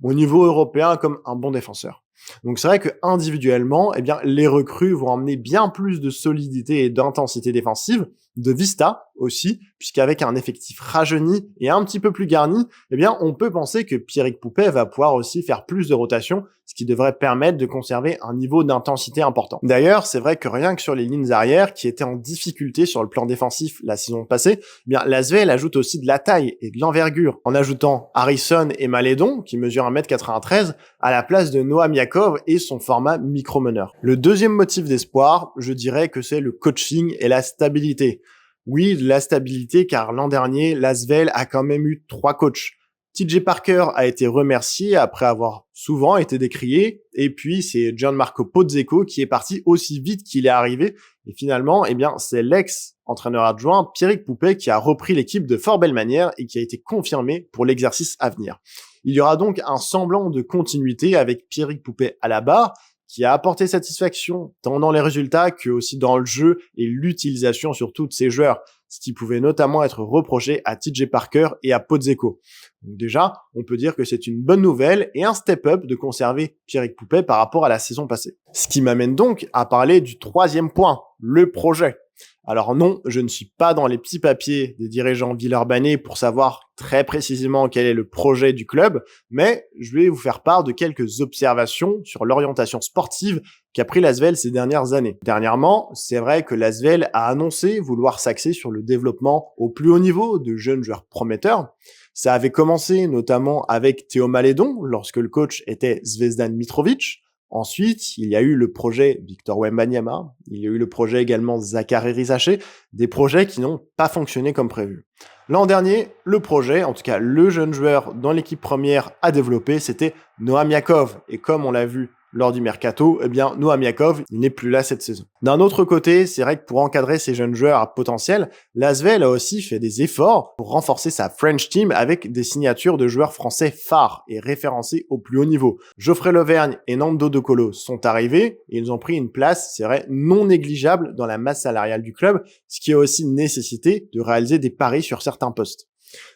Speaker 1: au niveau européen comme un bon défenseur. Donc c'est vrai que individuellement, eh bien, les recrues vont emmener bien plus de solidité et d'intensité défensive, de vista aussi, puisqu'avec un effectif rajeuni et un petit peu plus garni, eh bien, on peut penser que Pierrick Poupet va pouvoir aussi faire plus de rotation, ce qui devrait permettre de conserver un niveau d'intensité important. D'ailleurs, c'est vrai que rien que sur les lignes arrières, qui étaient en difficulté sur le plan défensif la saison passée, eh bien, l'ASVEL ajoute aussi de la taille et de l'envergure, en ajoutant Harrison et Malédon, qui mesurent 1m93, à la place de Noam Yakov et son format micro-meneur. Le deuxième motif d'espoir, je dirais que c'est le coaching et la stabilité. Oui, de la stabilité, car l'an dernier, l'ASVEL a quand même eu 3 coachs. TJ Parker a été remercié après avoir souvent été décrié, et puis c'est Gianmarco Pozzecco qui est parti aussi vite qu'il est arrivé, et finalement, eh bien, c'est l'ex-entraîneur adjoint Pierrick Poupet qui a repris l'équipe de fort belle manière et qui a été confirmé pour l'exercice à venir. Il y aura donc un semblant de continuité avec Pierrick Poupet à la barre, qui a apporté satisfaction tant dans les résultats que aussi dans le jeu et l'utilisation surtout de ses joueurs, ce qui pouvait notamment être reproché à TJ Parker et à Pozzecco. Donc déjà, on peut dire que c'est une bonne nouvelle et un step-up de conserver Pierrick Poupet par rapport à la saison passée. Ce qui m'amène donc à parler du troisième point, le projet. Alors non, je ne suis pas dans les petits papiers des dirigeants villeurbanais pour savoir très précisément quel est le projet du club, mais je vais vous faire part de quelques observations sur l'orientation sportive qu'a pris l'ASVEL ces dernières années. Dernièrement, c'est vrai que l'ASVEL a annoncé vouloir s'axer sur le développement au plus haut niveau de jeunes joueurs prometteurs. Ça avait commencé notamment avec Théo Malédon, lorsque le coach était Zvezdan Mitrovic. Ensuite, il y a eu le projet Victor Wembanyama, il y a eu le projet également Zaccharie Risacher, des projets qui n'ont pas fonctionné comme prévu. L'an dernier, le projet, en tout cas le jeune joueur dans l'équipe première à développer, c'était Noam Yakov. Et comme on l'a vu lors du mercato, eh bien, Noam Yakov, il n'est plus là cette saison. D'un autre côté, c'est vrai que pour encadrer ces jeunes joueurs à potentiel, l'ASVEL a aussi fait des efforts pour renforcer sa French Team avec des signatures de joueurs français phares et référencés au plus haut niveau. Geoffrey Lauvergne et Nando De Colo sont arrivés et ils ont pris une place, c'est vrai, non négligeable dans la masse salariale du club, ce qui a aussi nécessité de réaliser des paris sur certains postes.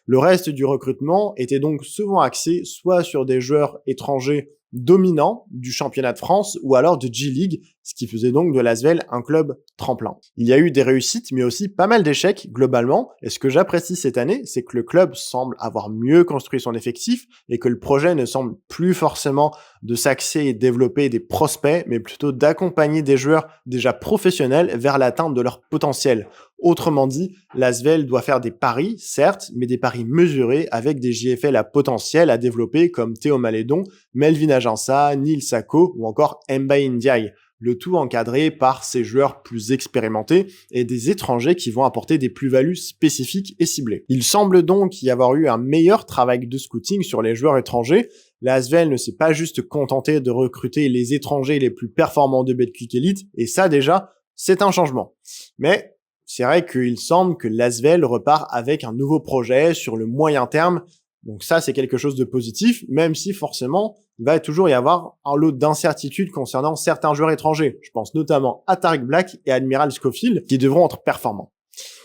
Speaker 1: Le reste du recrutement était donc souvent axé soit sur des joueurs étrangers dominant du championnat de France ou alors de G-League, ce qui faisait donc de l'ASVEL un club tremplin. Il y a eu des réussites, mais aussi pas mal d'échecs globalement, et ce que j'apprécie cette année, c'est que le club semble avoir mieux construit son effectif et que le projet ne semble plus forcément de s'axer et développer des prospects, mais plutôt d'accompagner des joueurs déjà professionnels vers l'atteinte de leur potentiel. Autrement dit, l'ASVEL doit faire des paris, certes, mais des paris mesurés avec des JFL à potentiel à développer comme Théo Malédon, Melvin Agença, Neil Sako ou encore Mba Ndiaye. Le tout encadré par ces joueurs plus expérimentés et des étrangers qui vont apporter des plus-values spécifiques et ciblées. Il semble donc y avoir eu un meilleur travail de scouting sur les joueurs étrangers. L'ASVEL ne s'est pas juste contenté de recruter les étrangers les plus performants de Betclic Elite, et ça déjà, c'est un changement. Mais c'est vrai qu'il semble que l'ASVEL repart avec un nouveau projet sur le moyen terme. Donc ça, c'est quelque chose de positif, même si forcément, il va toujours y avoir un lot d'incertitudes concernant certains joueurs étrangers. Je pense notamment à Tariq Black et Admiral Schofield, qui devront être performants.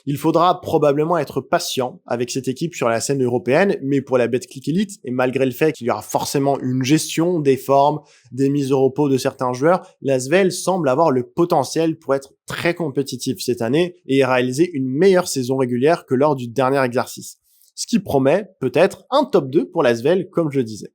Speaker 1: Il faudra probablement être patient avec cette équipe sur la scène européenne, mais pour la Betclic Elite, et malgré le fait qu'il y aura forcément une gestion des formes, des mises au repos de certains joueurs, l'ASVEL semble avoir le potentiel pour être très compétitif cette année et réaliser une meilleure saison régulière que lors du dernier exercice. Ce qui promet peut-être un top 2 pour l'ASVEL, comme je disais.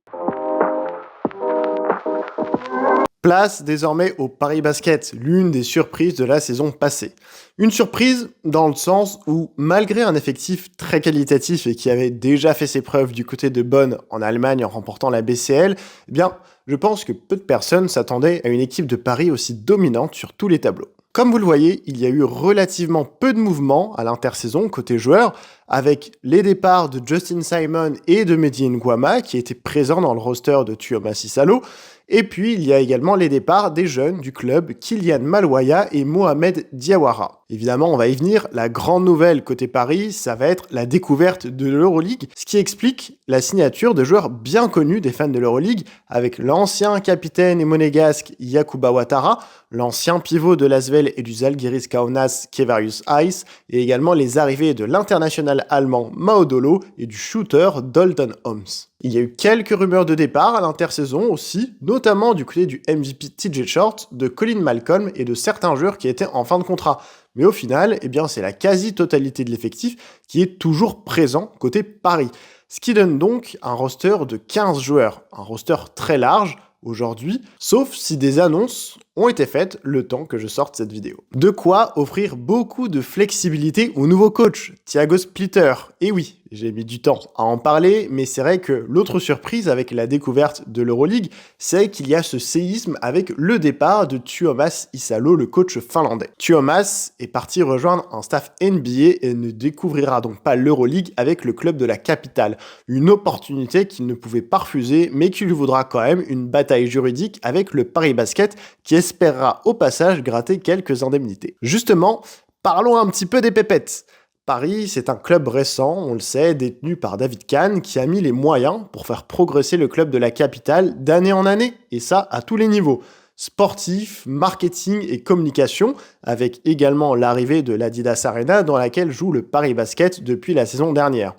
Speaker 1: Place désormais au Paris Basket, l'une des surprises de la saison passée. Une surprise dans le sens où, malgré un effectif très qualitatif et qui avait déjà fait ses preuves du côté de Bonn en Allemagne en remportant la BCL, eh bien, je pense que peu de personnes s'attendaient à une équipe de Paris aussi dominante sur tous les tableaux. Comme vous le voyez, il y a eu relativement peu de mouvements à l'intersaison côté joueurs, avec les départs de Justin Simon et de Mehdi Nguama qui étaient présents dans le roster de Tuomas Salo. Et puis, il y a également les départs des jeunes du club Kylian Malouaya et Mohamed Diawara. Évidemment, on va y venir. La grande nouvelle côté Paris, ça va être la découverte de l'Euroleague, ce qui explique la signature de joueurs bien connus des fans de l'Euroleague, avec l'ancien capitaine et monégasque Yacouba Ouattara, l'ancien pivot de l'ASVEL et du Zalgiris Kaunas Kevarius Ice, et également les arrivées de l'international allemand Maodolo et du shooter Dalton Holmes. Il y a eu quelques rumeurs de départ à l'intersaison aussi, notamment du côté du MVP TJ Short, de Colin Malcolm et de certains joueurs qui étaient en fin de contrat. Mais au final, eh bien, c'est la quasi-totalité de l'effectif qui est toujours présent côté Paris. Ce qui donne donc un roster de 15 joueurs, un roster très large aujourd'hui, sauf si des annonces ont été faites le temps que je sorte cette vidéo. De quoi offrir beaucoup de flexibilité au nouveau coach, Thiago Splitter. Et oui, j'ai mis du temps à en parler, mais c'est vrai que l'autre surprise avec la découverte de l'Euroleague, c'est qu'il y a ce séisme avec le départ de Tuomas Isalo, le coach finlandais. Tuomas est parti rejoindre un staff NBA et ne découvrira donc pas l'Euroleague avec le club de la capitale. Une opportunité qu'il ne pouvait pas refuser, mais qui lui vaudra quand même une bataille juridique avec le Paris Basket, qui espérera au passage gratter quelques indemnités. Justement, parlons un petit peu des pépettes. Paris, c'est un club récent, on le sait, détenu par David Kahn, qui a mis les moyens pour faire progresser le club de la capitale d'année en année, et ça à tous les niveaux. Sportif, marketing et communication, avec également l'arrivée de l'Adidas Arena dans laquelle joue le Paris Basket depuis la saison dernière.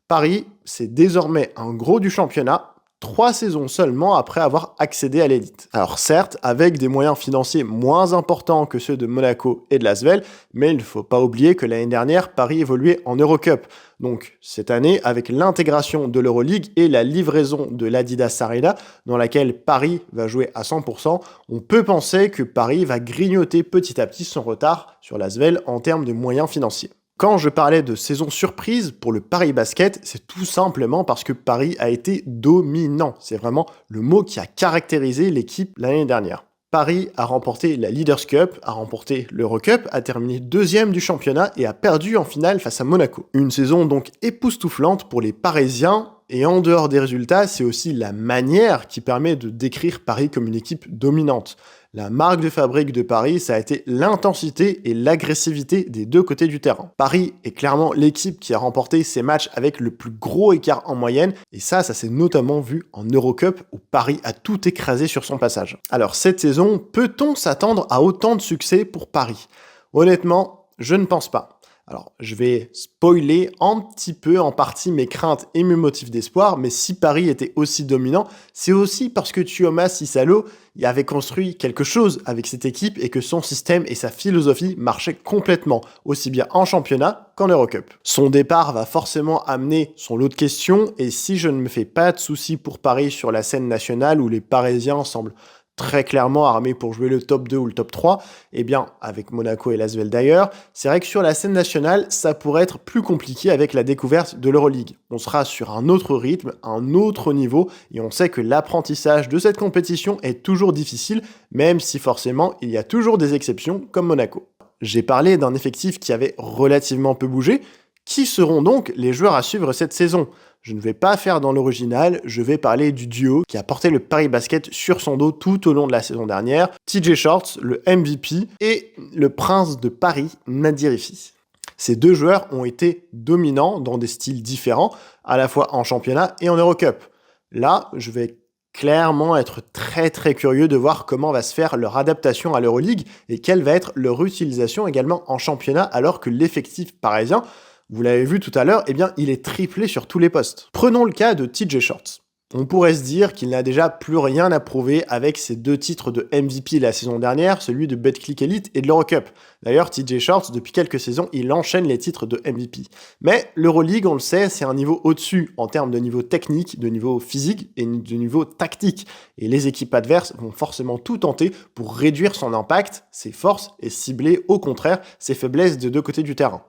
Speaker 1: Paris, c'est désormais un gros du championnat, 3 saisons seulement après avoir accédé à l'élite. Alors certes, avec des moyens financiers moins importants que ceux de Monaco et de l'Asvel, mais il ne faut pas oublier que l'année dernière, Paris évoluait en Eurocup. Donc cette année, avec l'intégration de l'Euroleague et la livraison de l'Adidas Arena, dans laquelle Paris va jouer à 100%, on peut penser que Paris va grignoter petit à petit son retard sur l'Asvel en termes de moyens financiers. Quand je parlais de saison surprise pour le Paris Basket, c'est tout simplement parce que Paris a été dominant. C'est vraiment le mot qui a caractérisé l'équipe l'année dernière. Paris a remporté la Leaders Cup, a remporté l'Eurocup, a terminé 2e du championnat et a perdu en finale face à Monaco. Une saison donc époustouflante pour les Parisiens. Et en dehors des résultats, c'est aussi la manière qui permet de décrire Paris comme une équipe dominante. La marque de fabrique de Paris, ça a été l'intensité et l'agressivité des deux côtés du terrain. Paris est clairement l'équipe qui a remporté ses matchs avec le plus gros écart en moyenne, et ça s'est notamment vu en Eurocup où Paris a tout écrasé sur son passage. Alors cette saison, peut-on s'attendre à autant de succès pour Paris ? Honnêtement, je ne pense pas. Alors, je vais spoiler un petit peu en partie mes craintes et mes motifs d'espoir, mais si Paris était aussi dominant, c'est aussi parce que Tuomas Isalo avait construit quelque chose avec cette équipe et que son système et sa philosophie marchaient complètement, aussi bien en championnat qu'en Eurocup. Son départ va forcément amener son lot de questions, et si je ne me fais pas de soucis pour Paris sur la scène nationale où les Parisiens semblent très clairement armé pour jouer le top 2 ou le top 3, eh bien, avec Monaco et l'Asvel d'ailleurs, c'est vrai que sur la scène nationale, ça pourrait être plus compliqué avec la découverte de l'Euroleague. On sera sur un autre rythme, un autre niveau, et on sait que l'apprentissage de cette compétition est toujours difficile, même si forcément, il y a toujours des exceptions comme Monaco. J'ai parlé d'un effectif qui avait relativement peu bougé. Qui seront donc les joueurs à suivre cette saison ? Je ne vais pas faire dans l'original, je vais parler du duo qui a porté le Paris Basket sur son dos tout au long de la saison dernière, TJ Shorts, le MVP, et le prince de Paris, Nadir Hifzi. Ces deux joueurs ont été dominants dans des styles différents, à la fois en championnat et en Eurocup. Là, je vais clairement être très curieux de voir comment va se faire leur adaptation à l'Euroleague et quelle va être leur utilisation également en championnat, alors que l'effectif parisien, vous l'avez vu tout à l'heure, eh bien, il est triplé sur tous les postes. Prenons le cas de TJ Shorts. On pourrait se dire qu'il n'a déjà plus rien à prouver avec ses 2 titres de MVP la saison dernière, celui de Betclic Elite et de l'Eurocup. D'ailleurs, TJ Shorts, depuis quelques saisons, il enchaîne les titres de MVP. Mais l'Euroleague, on le sait, c'est un niveau au-dessus en termes de niveau technique, de niveau physique et de niveau tactique. Et les équipes adverses vont forcément tout tenter pour réduire son impact, ses forces, et cibler au contraire ses faiblesses des deux côtés du terrain.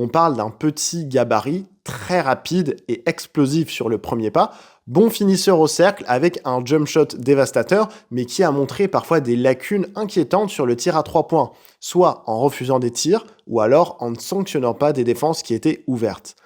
Speaker 1: On parle d'un petit gabarit, très rapide et explosif sur le premier pas, bon finisseur au cercle avec un jump shot dévastateur, mais qui a montré parfois des lacunes inquiétantes sur le tir à 3 points, soit en refusant des tirs, ou alors en ne sanctionnant pas des défenses qui étaient ouvertes.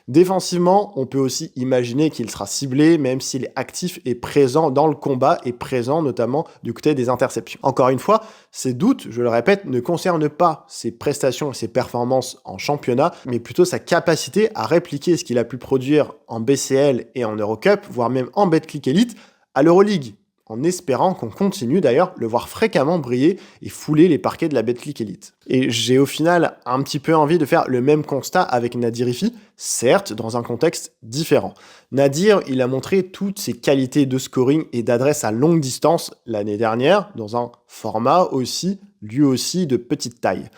Speaker 1: Défensivement, on peut aussi imaginer qu'il sera ciblé, même s'il est actif et présent dans le combat, et présent notamment du côté des interceptions. Encore une fois, ces doutes, je le répète, ne concernent pas ses prestations et ses performances en championnat, mais plutôt sa capacité à répliquer ce qu'il a pu produire en BCL et en Eurocup, voire même en Betclic Elite, à l'Euroleague, en espérant qu'on continue d'ailleurs le voir fréquemment briller et fouler les parquets de la Betclic Elite. Et j'ai au final un petit peu envie de faire le même constat avec Nadir Hifzi, certes dans un contexte différent. Nadir, il a montré toutes ses qualités de scoring et d'adresse à longue distance l'année dernière, dans un format aussi, lui aussi, de petite taille.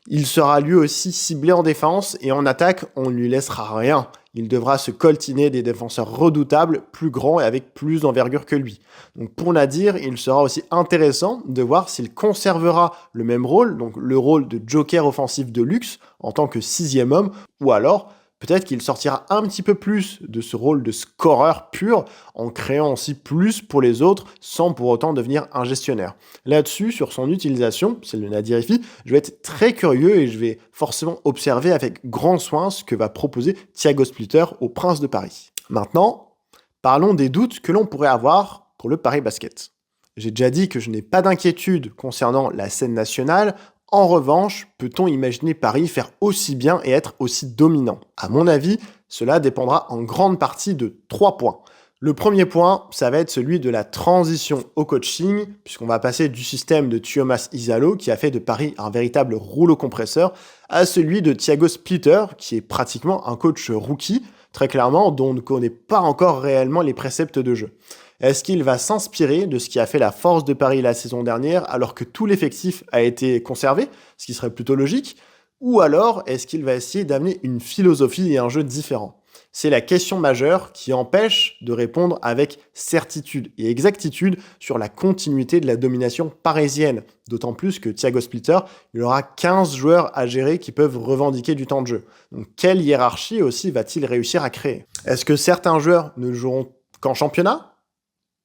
Speaker 1: Il sera lui aussi ciblé en défense et en attaque, on ne lui laissera rien. Il devra se coltiner des défenseurs redoutables, plus grands et avec plus d'envergure que lui. Donc pour Nadir, il sera aussi intéressant de voir s'il conservera le même rôle, donc le rôle de joker offensif de luxe en tant que 6e homme, ou alors peut-être qu'il sortira un petit peu plus de ce rôle de scoreur pur en créant aussi plus pour les autres sans pour autant devenir un gestionnaire. Là-dessus, sur son utilisation, c'est le Nadirifi, je vais être très curieux et je vais forcément observer avec grand soin ce que va proposer Thiago Splitter au Prince de Paris. Maintenant, parlons des doutes que l'on pourrait avoir pour le Paris Basket. J'ai déjà dit que je n'ai pas d'inquiétude concernant la scène nationale. En revanche, peut-on imaginer Paris faire aussi bien et être aussi dominant? À mon avis, cela dépendra en grande partie de 3 points. Le premier point, ça va être celui de la transition au coaching, puisqu'on va passer du système de Thomas Isalo, qui a fait de Paris un véritable rouleau compresseur, à celui de Thiago Splitter, qui est pratiquement un coach rookie, très clairement, dont on ne connaît pas encore réellement les préceptes de jeu. Est-ce qu'il va s'inspirer de ce qui a fait la force de Paris la saison dernière alors que tout l'effectif a été conservé, ce qui serait plutôt logique? Ou alors est-ce qu'il va essayer d'amener une philosophie et un jeu différent? C'est la question majeure qui empêche de répondre avec certitude et exactitude sur la continuité de la domination parisienne. D'autant plus que Thiago Splitter, il aura 15 joueurs à gérer qui peuvent revendiquer du temps de jeu. Donc quelle hiérarchie aussi va-t-il réussir à créer? Est-ce que certains joueurs ne joueront qu'en championnat?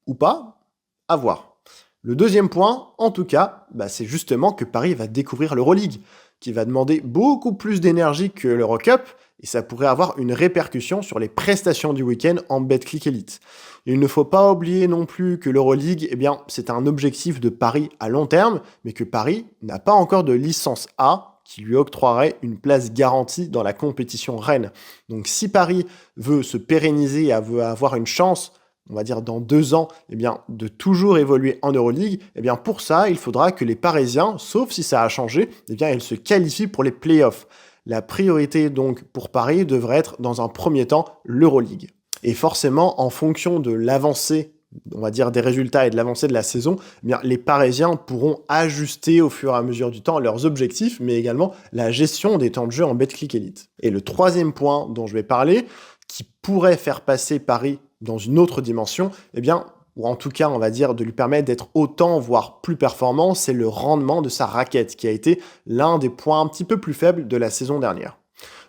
Speaker 1: Ou pas, à voir. Le deuxième point, en tout cas, c'est justement que Paris va découvrir l'Euroleague, qui va demander beaucoup plus d'énergie que l'Eurocup, et ça pourrait avoir une répercussion sur les prestations du week-end en Betclic Elite. Il ne faut pas oublier non plus que l'Euroleague, c'est un objectif de Paris à long terme, mais que Paris n'a pas encore de licence A qui lui octroierait une place garantie dans la compétition reine. Donc si Paris veut se pérenniser et veut avoir une chance, on va dire dans 2 ans, de toujours évoluer en Euroleague, pour ça, il faudra que les Parisiens, sauf si ça a changé, ils se qualifient pour les playoffs. La priorité donc pour Paris devrait être dans un premier temps l'Euroleague. Et forcément, en fonction de l'avancée, on va dire des résultats et de l'avancée de la saison, les Parisiens pourront ajuster au fur et à mesure du temps leurs objectifs, mais également la gestion des temps de jeu en Betclic Elite. Et le troisième point dont je vais parler, qui pourrait faire passer Paris dans une autre dimension, ou en tout cas, on va dire, de lui permettre d'être autant, voire plus performant, c'est le rendement de sa raquette, qui a été l'un des points un petit peu plus faibles de la saison dernière.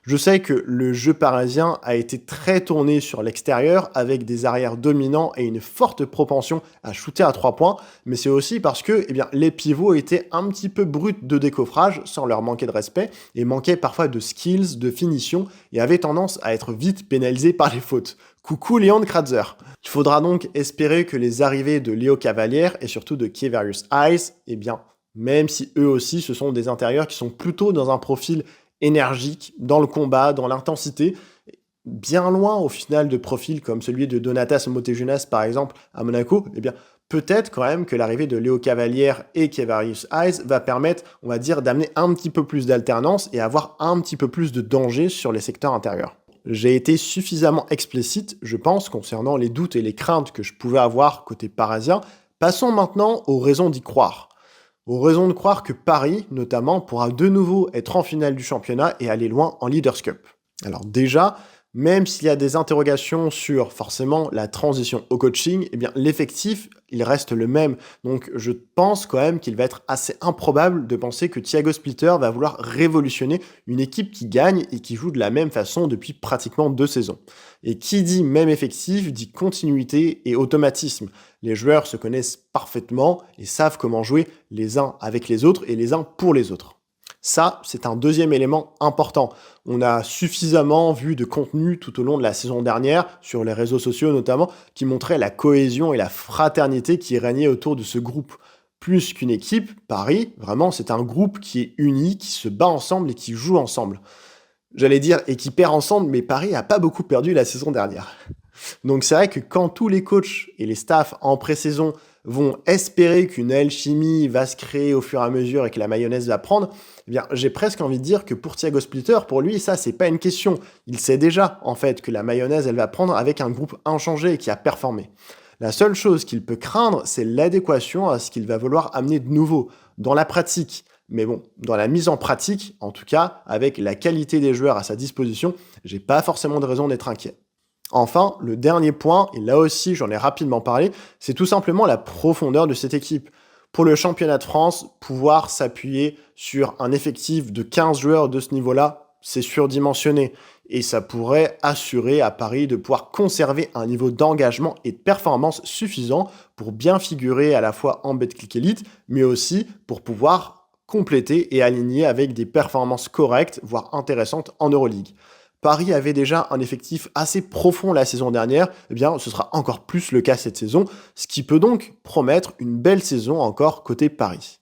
Speaker 1: Je sais que le jeu parisien a été très tourné sur l'extérieur, avec des arrières dominants et une forte propension à shooter à 3 points, mais c'est aussi parce que les pivots étaient un petit peu bruts de décoffrage, sans leur manquer de respect, et manquaient parfois de skills, de finition, et avaient tendance à être vite pénalisés par les fautes. Coucou Leon Kratzer. Il faudra donc espérer que les arrivées de Léo Cavalière et surtout de Kevarius Ice, même si eux aussi ce sont des intérieurs qui sont plutôt dans un profil énergique, dans le combat, dans l'intensité, bien loin au final de profils comme celui de Donatas Motiejunas par exemple à Monaco, peut-être quand même que l'arrivée de Léo Cavalière et Kevarius Ice va permettre, on va dire, d'amener un petit peu plus d'alternance et avoir un petit peu plus de danger sur les secteurs intérieurs. J'ai été suffisamment explicite, je pense, concernant les doutes et les craintes que je pouvais avoir côté parisien. Passons maintenant aux raisons d'y croire. Aux raisons de croire que Paris, notamment, pourra de nouveau être en finale du championnat et aller loin en Leaders Cup. Alors déjà, même s'il y a des interrogations sur forcément la transition au coaching, l'effectif, il reste le même. Donc je pense quand même qu'il va être assez improbable de penser que Thiago Splitter va vouloir révolutionner une équipe qui gagne et qui joue de la même façon depuis pratiquement 2 saisons. Et qui dit même effectif, dit continuité et automatisme. Les joueurs se connaissent parfaitement et savent comment jouer les uns avec les autres et les uns pour les autres. Ça, c'est un deuxième élément important. On a suffisamment vu de contenu tout au long de la saison dernière, sur les réseaux sociaux notamment, qui montrait la cohésion et la fraternité qui régnait autour de ce groupe. Plus qu'une équipe, Paris, vraiment, c'est un groupe qui est uni, qui se bat ensemble et qui joue ensemble. J'allais dire et qui perd ensemble, mais Paris n'a pas beaucoup perdu la saison dernière. Donc c'est vrai que quand tous les coachs et les staffs en pré-saison vont espérer qu'une alchimie va se créer au fur et à mesure et que la mayonnaise va prendre, j'ai presque envie de dire que pour Thiago Splitter, pour lui, ça, c'est pas une question. Il sait déjà, en fait, que la mayonnaise, elle va prendre avec un groupe inchangé et qui a performé. La seule chose qu'il peut craindre, c'est l'adéquation à ce qu'il va vouloir amener de nouveau, dans la pratique, Mais bon, dans la mise en pratique, en tout cas, avec la qualité des joueurs à sa disposition, j'ai pas forcément de raison d'être inquiet. Enfin, le dernier point, et là aussi j'en ai rapidement parlé, c'est tout simplement la profondeur de cette équipe. Pour le championnat de France, pouvoir s'appuyer sur un effectif de 15 joueurs de ce niveau-là, c'est surdimensionné. Et ça pourrait assurer à Paris de pouvoir conserver un niveau d'engagement et de performance suffisant pour bien figurer à la fois en Betclic Elite, mais aussi pour pouvoir compléter et aligner avec des performances correctes, voire intéressantes en Euroleague. Paris avait déjà un effectif assez profond la saison dernière, eh bien ce sera encore plus le cas cette saison, ce qui peut donc promettre une belle saison encore côté Paris.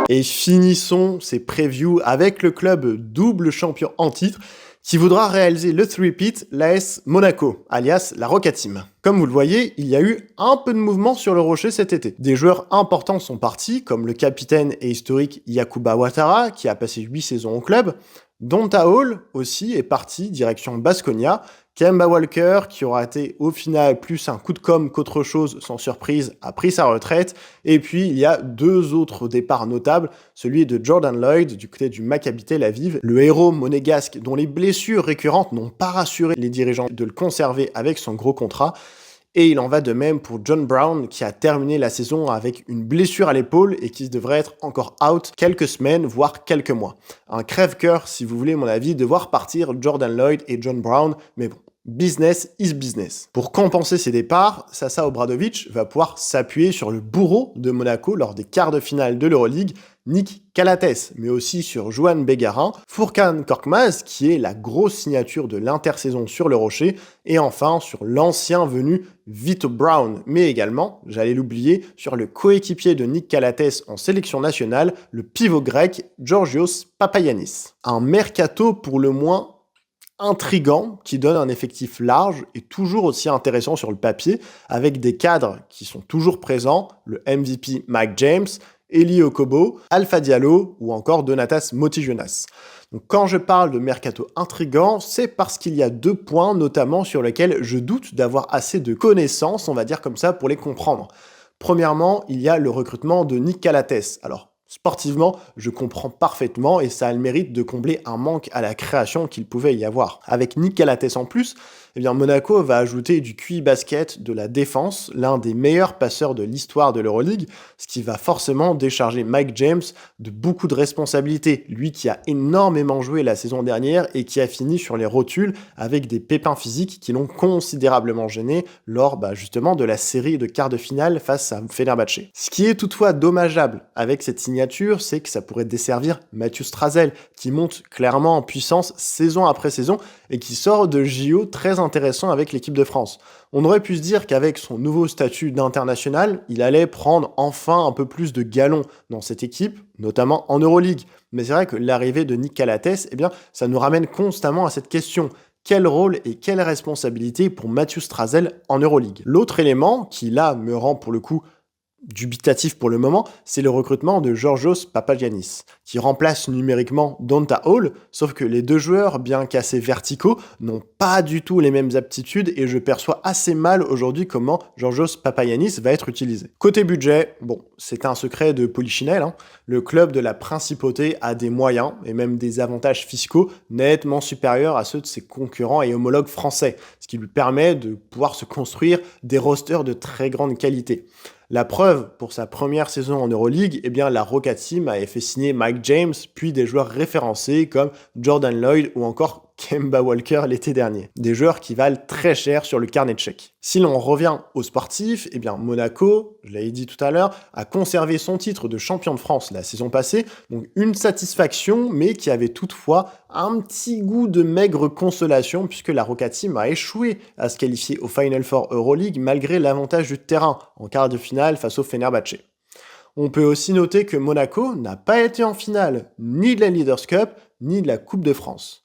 Speaker 1: Et finissons ces previews avec le club double champion en titre qui voudra réaliser le three-peat, l'AS Monaco, alias la Roca Team. Comme vous le voyez, il y a eu un peu de mouvement sur le rocher cet été. Des joueurs importants sont partis, comme le capitaine et historique Yacouba Ouattara, qui a passé 8 saisons au club. Donta Hall aussi est parti direction Baskonia. Kemba Walker, qui aura été au final plus un coup de com' qu'autre chose, sans surprise, a pris sa retraite. Et puis, il y a 2 autres départs notables, celui de Jordan Lloyd, du côté du Maccabi Tel Aviv, le héros monégasque dont les blessures récurrentes n'ont pas rassuré les dirigeants de le conserver avec son gros contrat. Et il en va de même pour John Brown, qui a terminé la saison avec une blessure à l'épaule et qui devrait être encore out quelques semaines, voire quelques mois. Un crève-cœur, si vous voulez mon avis, de voir partir Jordan Lloyd et John Brown, mais bon, business is business. Pour compenser ces départs, Sasa Obradovic va pouvoir s'appuyer sur le bourreau de Monaco lors des quarts de finale de l'Euroleague, Nick Calates, mais aussi sur Johan Bégarin, Fourkan Korkmaz, qui est la grosse signature de l'intersaison sur le rocher, et enfin sur l'ancien venu Vito Brown, mais également, j'allais l'oublier, sur le coéquipier de Nick Calates en sélection nationale, le pivot grec Georgios Papagiannis. Un mercato pour le moins intrigant, qui donne un effectif large et toujours aussi intéressant sur le papier, avec des cadres qui sont toujours présents, le MVP Mike James, Eli Okobo, Alpha Diallo ou encore Donatas Motijonas. Donc quand je parle de mercato intrigant, c'est parce qu'il y a 2 points notamment sur lesquels je doute d'avoir assez de connaissances, on va dire comme ça, pour les comprendre. Premièrement, il y a le recrutement de Nick Calates. Alors, sportivement, je comprends parfaitement et ça a le mérite de combler un manque à la création qu'il pouvait y avoir. Avec Nick Calates en plus, eh bien Monaco va ajouter du QI basket, de la défense, l'un des meilleurs passeurs de l'histoire de l'Euroleague, ce qui va forcément décharger Mike James de beaucoup de responsabilités, lui qui a énormément joué la saison dernière et qui a fini sur les rotules avec des pépins physiques qui l'ont considérablement gêné lors justement de la série de quarts de finale face à Fenerbahçe. Ce qui est toutefois dommageable avec cette signature, c'est que ça pourrait desservir Mathieu Strazel, qui monte clairement en puissance saison après saison et qui sort de JO très intéressant avec l'équipe de France. On aurait pu se dire qu'avec son nouveau statut d'international, il allait prendre enfin un peu plus de galons dans cette équipe, notamment en Euroleague. Mais c'est vrai que l'arrivée de Nick Calates, eh bien, ça nous ramène constamment à cette question. Quel rôle et quelle responsabilité pour Mathieu Strazel en Euroleague? L'autre élément qui, là, me rend pour le coup dubitatif pour le moment, c'est le recrutement de Georgios Papagiannis, qui remplace numériquement Donta Hall, sauf que les 2 joueurs, bien qu'assez verticaux, n'ont pas du tout les mêmes aptitudes et je perçois assez mal aujourd'hui comment Georgios Papagiannis va être utilisé. Côté budget, bon, c'est un secret de polichinelle, le club de la principauté a des moyens et même des avantages fiscaux nettement supérieurs à ceux de ses concurrents et homologues français, ce qui lui permet de pouvoir se construire des rosters de très grande qualité. La preuve, pour sa première saison en Euroleague, eh bien la Roca Team avait fait signer Mike James, puis des joueurs référencés comme Jordan Lloyd ou encore Kemba Walker l'été dernier. Des joueurs qui valent très cher sur le carnet de chèques. Si l'on revient aux sportifs, eh bien Monaco, je l'avais dit tout à l'heure, a conservé son titre de champion de France la saison passée, donc une satisfaction, mais qui avait toutefois un petit goût de maigre consolation puisque la Roca Team a échoué à se qualifier au Final Four Euroleague malgré l'avantage du terrain en quart de finale face au Fenerbahçe. On peut aussi noter que Monaco n'a pas été en finale ni de la Leaders Cup ni de la Coupe de France.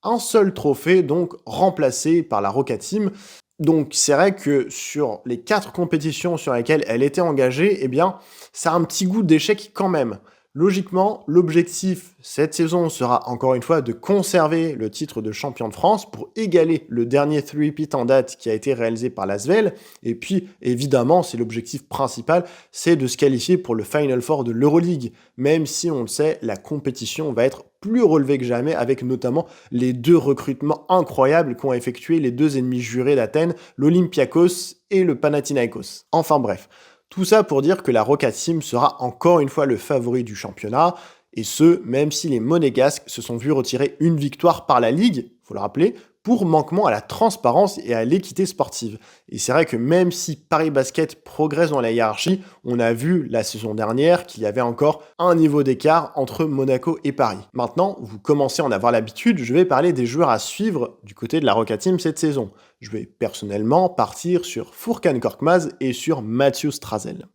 Speaker 1: Un seul trophée donc remplacé par la Roca Team. Donc c'est vrai que sur les 4 compétitions sur lesquelles elle était engagée, eh bien ça a un petit goût d'échec quand même. Logiquement, l'objectif cette saison sera encore une fois de conserver le titre de champion de France pour égaler le dernier three-peat en date qui a été réalisé par l'Asvel. Et puis, évidemment, c'est l'objectif principal, c'est de se qualifier pour le Final Four de l'Euroleague. Même si, on le sait, la compétition va être plus relevée que jamais, avec notamment les 2 recrutements incroyables qu'ont effectué les 2 ennemis jurés d'Athènes, l'Olympiakos et le Panathinaikos. Enfin bref. Tout ça pour dire que la Rocket Team sera encore une fois le favori du championnat, et ce, même si les Monégasques se sont vus retirer une victoire par la Ligue, faut le rappeler, pour manquement à la transparence et à l'équité sportive. Et c'est vrai que même si Paris Basket progresse dans la hiérarchie, on a vu la saison dernière qu'il y avait encore un niveau d'écart entre Monaco et Paris. Maintenant, vous commencez à en avoir l'habitude, je vais parler des joueurs à suivre du côté de la Rocket Team cette saison. Je vais personnellement partir sur Furkan Korkmaz et sur Mathieu Strazel.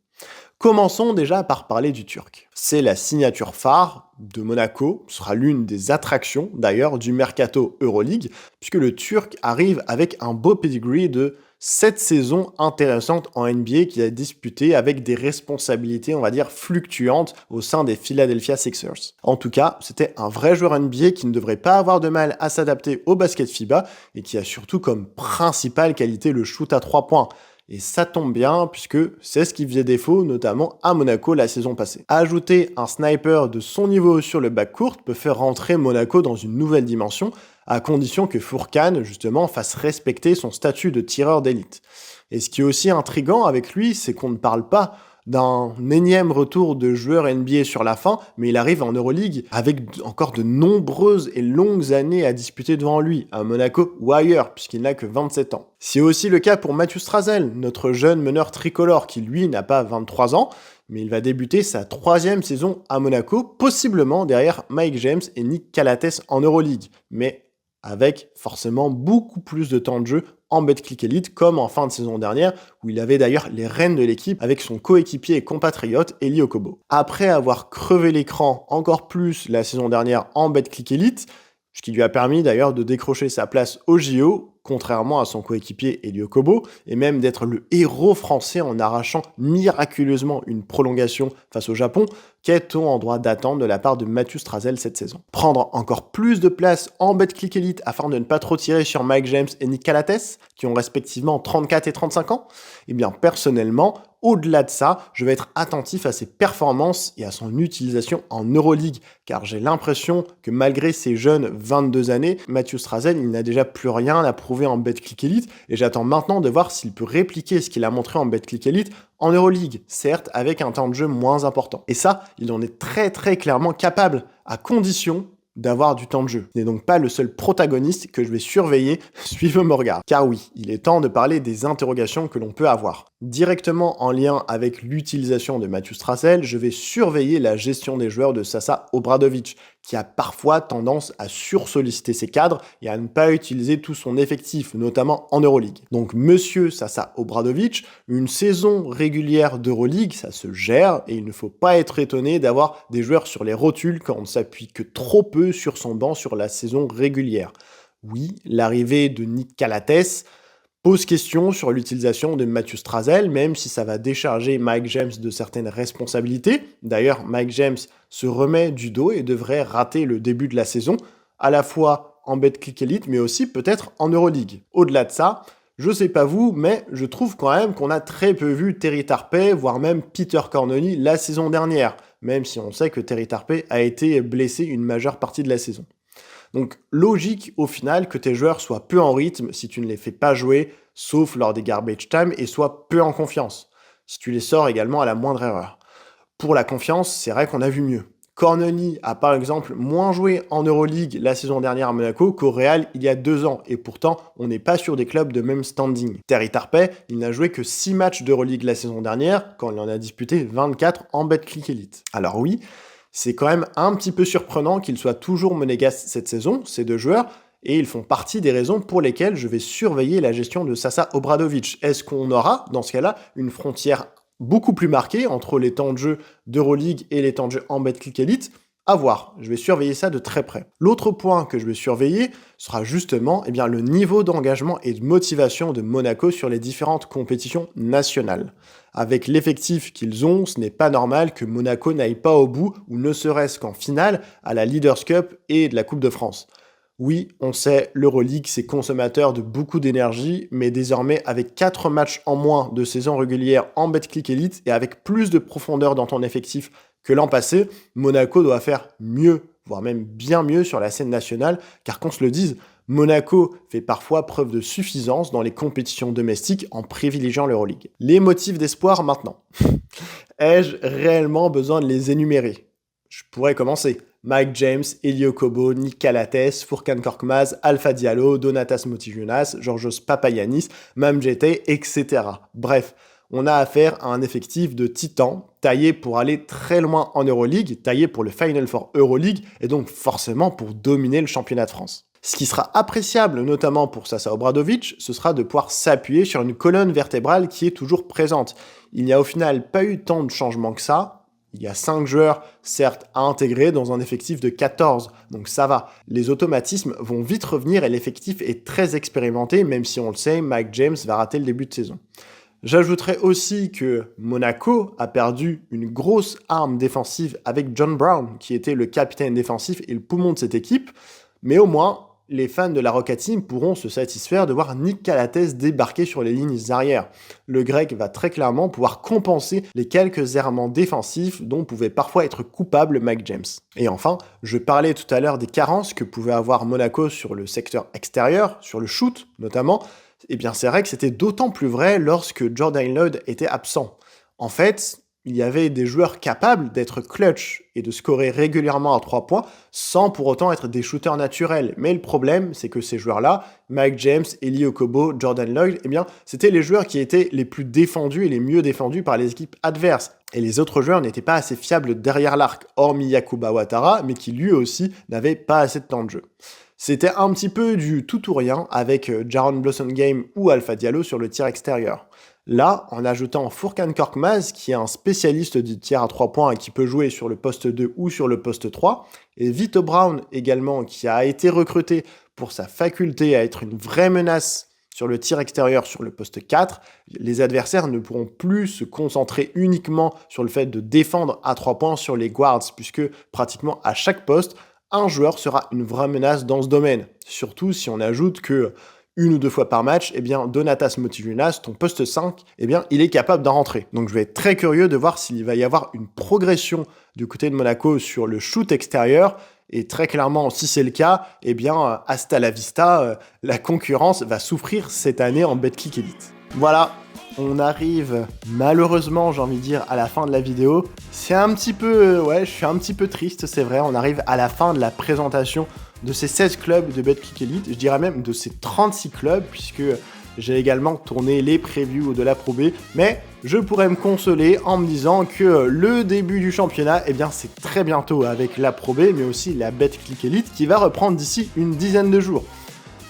Speaker 1: Commençons déjà par parler du Turc. C'est la signature phare de Monaco, ce sera l'une des attractions d'ailleurs du mercato Euroleague, puisque le Turc arrive avec un beau pedigree de 7 saisons intéressantes en NBA qu'il a disputé avec des responsabilités, on va dire, fluctuantes au sein des Philadelphia Sixers. En tout cas, c'était un vrai joueur NBA qui ne devrait pas avoir de mal à s'adapter au basket FIBA et qui a surtout comme principale qualité le shoot à 3 points. Et ça tombe bien, puisque c'est ce qui faisait défaut, notamment à Monaco la saison passée. Ajouter un sniper de son niveau sur le backcourt peut faire rentrer Monaco dans une nouvelle dimension, à condition que Furkan, justement, fasse respecter son statut de tireur d'élite. Et ce qui est aussi intriguant avec lui, c'est qu'on ne parle pas d'un énième retour de joueur NBA sur la fin, mais il arrive en Euroleague avec encore de nombreuses et longues années à disputer devant lui, à Monaco ou ailleurs, puisqu'il n'a que 27 ans. C'est aussi le cas pour Mathieu Strazel, notre jeune meneur tricolore qui lui n'a pas 23 ans, mais il va débuter sa 3e saison à Monaco, possiblement derrière Mike James et Nick Calates en Euroleague, mais avec forcément beaucoup plus de temps de jeu en Betclic Elite, comme en fin de saison dernière, où il avait d'ailleurs les rênes de l'équipe avec son coéquipier et compatriote Eli Okobo. Après avoir crevé l'écran encore plus la saison dernière en Betclic Elite, ce qui lui a permis d'ailleurs de décrocher sa place au JO, contrairement à son coéquipier Eli Okobo, et même d'être le héros français en arrachant miraculeusement une prolongation face au Japon, qu'est-on en droit d'attendre de la part de Mathieu Strazel cette saison? Prendre encore plus de place en Betclic Elite afin de ne pas trop tirer sur Mike James et Nick Calates, qui ont respectivement 34 et 35 ans? Eh bien, personnellement, au-delà de ça, je vais être attentif à ses performances et à son utilisation en Euroleague, car j'ai l'impression que malgré ses jeunes 22 années, Mathieu Strazel, il n'a déjà plus rien à prouver en Betclic Elite, et j'attends maintenant de voir s'il peut répliquer ce qu'il a montré en Betclic Elite en Euroleague, certes avec un temps de jeu moins important. Et ça, il en est très très clairement capable, à condition d'avoir du temps de jeu. Il n'est donc pas le seul protagoniste que je vais surveiller, suivez mon regard. Car oui, il est temps de parler des interrogations que l'on peut avoir. Directement en lien avec l'utilisation de Mathieu Strazel, je vais surveiller la gestion des joueurs de Sasa Obradovic, qui a parfois tendance à sursolliciter ses cadres et à ne pas utiliser tout son effectif, notamment en Euroleague. Donc monsieur Sasa Obradovic, une saison régulière d'Euroleague, ça se gère et il ne faut pas être étonné d'avoir des joueurs sur les rotules quand on ne s'appuie que trop peu sur son banc sur la saison régulière. Oui, l'arrivée de Nick Calates pose question sur l'utilisation de Mathieu Strazel, même si ça va décharger Mike James de certaines responsabilités. D'ailleurs, Mike James se remet du dos et devrait rater le début de la saison, à la fois en Betclic Elite, mais aussi peut-être en Euroleague. Au-delà de ça, je sais pas vous, mais je trouve quand même qu'on a très peu vu Terry Tarpey, voire même Peter Corneli la saison dernière, même si on sait que Terry Tarpey a été blessé une majeure partie de la saison. Donc logique au final que tes joueurs soient peu en rythme si tu ne les fais pas jouer, sauf lors des garbage time, et soient peu en confiance, si tu les sors également à la moindre erreur. Pour la confiance, c'est vrai qu'on a vu mieux. Corneli a par exemple moins joué en Euroleague la saison dernière à Monaco qu'au Real il y a 2 ans, et pourtant on n'est pas sur des clubs de même standing. Terry Tarpey, il n'a joué que 6 matchs d'Euroleague la saison dernière, quand il en a disputé 24 en Betclic Elite. Alors oui, c'est quand même un petit peu surprenant qu'ils soient toujours monégasques cette saison, ces 2 joueurs, et ils font partie des raisons pour lesquelles je vais surveiller la gestion de Sasa Obradovic. Est-ce qu'on aura, dans ce cas-là, une frontière beaucoup plus marquée entre les temps de jeu d'Euroleague et les temps de jeu en Betclic Elite? À voir, je vais surveiller ça de très près. L'autre point que je vais surveiller sera justement le niveau d'engagement et de motivation de Monaco sur les différentes compétitions nationales. Avec l'effectif qu'ils ont, ce n'est pas normal que Monaco n'aille pas au bout, ou ne serait-ce qu'en finale, à la Leaders' Cup et de la Coupe de France. Oui, on sait, l'Euroleague, c'est consommateur de beaucoup d'énergie, mais désormais, avec 4 matchs en moins de saison régulière en Betclic Elite et avec plus de profondeur dans ton effectif que l'an passé, Monaco doit faire mieux, voire même bien mieux sur la scène nationale, car qu'on se le dise, Monaco fait parfois preuve de suffisance dans les compétitions domestiques en privilégiant l'Euroleague. Les motifs d'espoir maintenant. Ai-je réellement besoin de les énumérer? Je pourrais commencer. Mike James, Elio Kobo, Nick Calates, Furkan Korkmaz, Alpha Diallo, Donatas Motiejunas, Georgios Papagiannis, Mam Jete, etc. Bref, on a affaire à un effectif de titans, taillé pour aller très loin en Euroleague, taillé pour le Final Four Euroleague, et donc forcément pour dominer le championnat de France. Ce qui sera appréciable, notamment pour Sasa Obradovic, ce sera de pouvoir s'appuyer sur une colonne vertébrale qui est toujours présente. Il n'y a au final pas eu tant de changements que ça. Il y a 5 joueurs, certes, à intégrer dans un effectif de 14, donc ça va. Les automatismes vont vite revenir et l'effectif est très expérimenté, même si on le sait, Mike James va rater le début de saison. J'ajouterais aussi que Monaco a perdu une grosse arme défensive avec John Brown, qui était le capitaine défensif et le poumon de cette équipe, mais au moins, les fans de la Rocket Team pourront se satisfaire de voir Nick Calates débarquer sur les lignes arrières. Le grec va très clairement pouvoir compenser les quelques errements défensifs dont pouvait parfois être coupable Mike James. Et enfin, je parlais tout à l'heure des carences que pouvait avoir Monaco sur le secteur extérieur, sur le shoot notamment. Eh bien c'est vrai que c'était d'autant plus vrai lorsque Jordan Lloyd était absent. En fait, il y avait des joueurs capables d'être clutch et de scorer régulièrement à 3 points sans pour autant être des shooters naturels. Mais le problème, c'est que ces joueurs-là, Mike James, Eli Okobo, Jordan Lloyd, eh bien, c'était les joueurs qui étaient les plus défendus et les mieux défendus par les équipes adverses. Et les autres joueurs n'étaient pas assez fiables derrière l'arc, hormis Yakuba Ouattara, mais qui lui aussi n'avait pas assez de temps de jeu. C'était un petit peu du tout ou rien avec Jaron Blossomgame ou Alpha Diallo sur le tir extérieur. Là, en ajoutant Furkan Korkmaz, qui est un spécialiste du tir à 3 points et qui peut jouer sur le poste 2 ou sur le poste 3, et Vito Brown également, qui a été recruté pour sa faculté à être une vraie menace sur le tir extérieur sur le poste 4, les adversaires ne pourront plus se concentrer uniquement sur le fait de défendre à 3 points sur les guards, puisque pratiquement à chaque poste, un joueur sera une vraie menace dans ce domaine. Surtout si on ajoute que 1 ou 2 fois par match, eh bien, Donatas Motiejunas, ton poste 5, eh bien, il est capable d'en rentrer. Donc, je vais être très curieux de voir s'il va y avoir une progression du côté de Monaco sur le shoot extérieur. Et très clairement, si c'est le cas, eh bien, hasta la vista, la concurrence va souffrir cette année en Betclic Elite. Voilà, on arrive malheureusement, j'ai envie de dire, à la fin de la vidéo. C'est un petit peu, je suis un petit peu triste, c'est vrai, on arrive à la fin de la présentation de ces 16 clubs de Betclic Elite, je dirais même de ces 36 clubs, puisque j'ai également tourné les previews de la Pro B, mais je pourrais me consoler en me disant que le début du championnat, eh bien c'est très bientôt avec la Pro B, mais aussi la Betclic Elite qui va reprendre d'ici une dizaine de jours.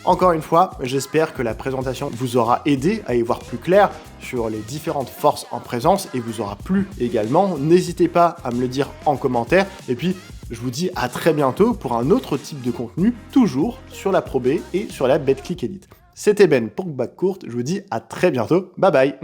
Speaker 1: Encore une fois, j'espère que la présentation vous aura aidé à y voir plus clair sur les différentes forces en présence et vous aura plu également. N'hésitez pas à me le dire en commentaire. Et puis, je vous dis à très bientôt pour un autre type de contenu, toujours sur la Pro B et sur la Betclic Elite. C'était Ben pour Backcourt, je vous dis à très bientôt. Bye bye.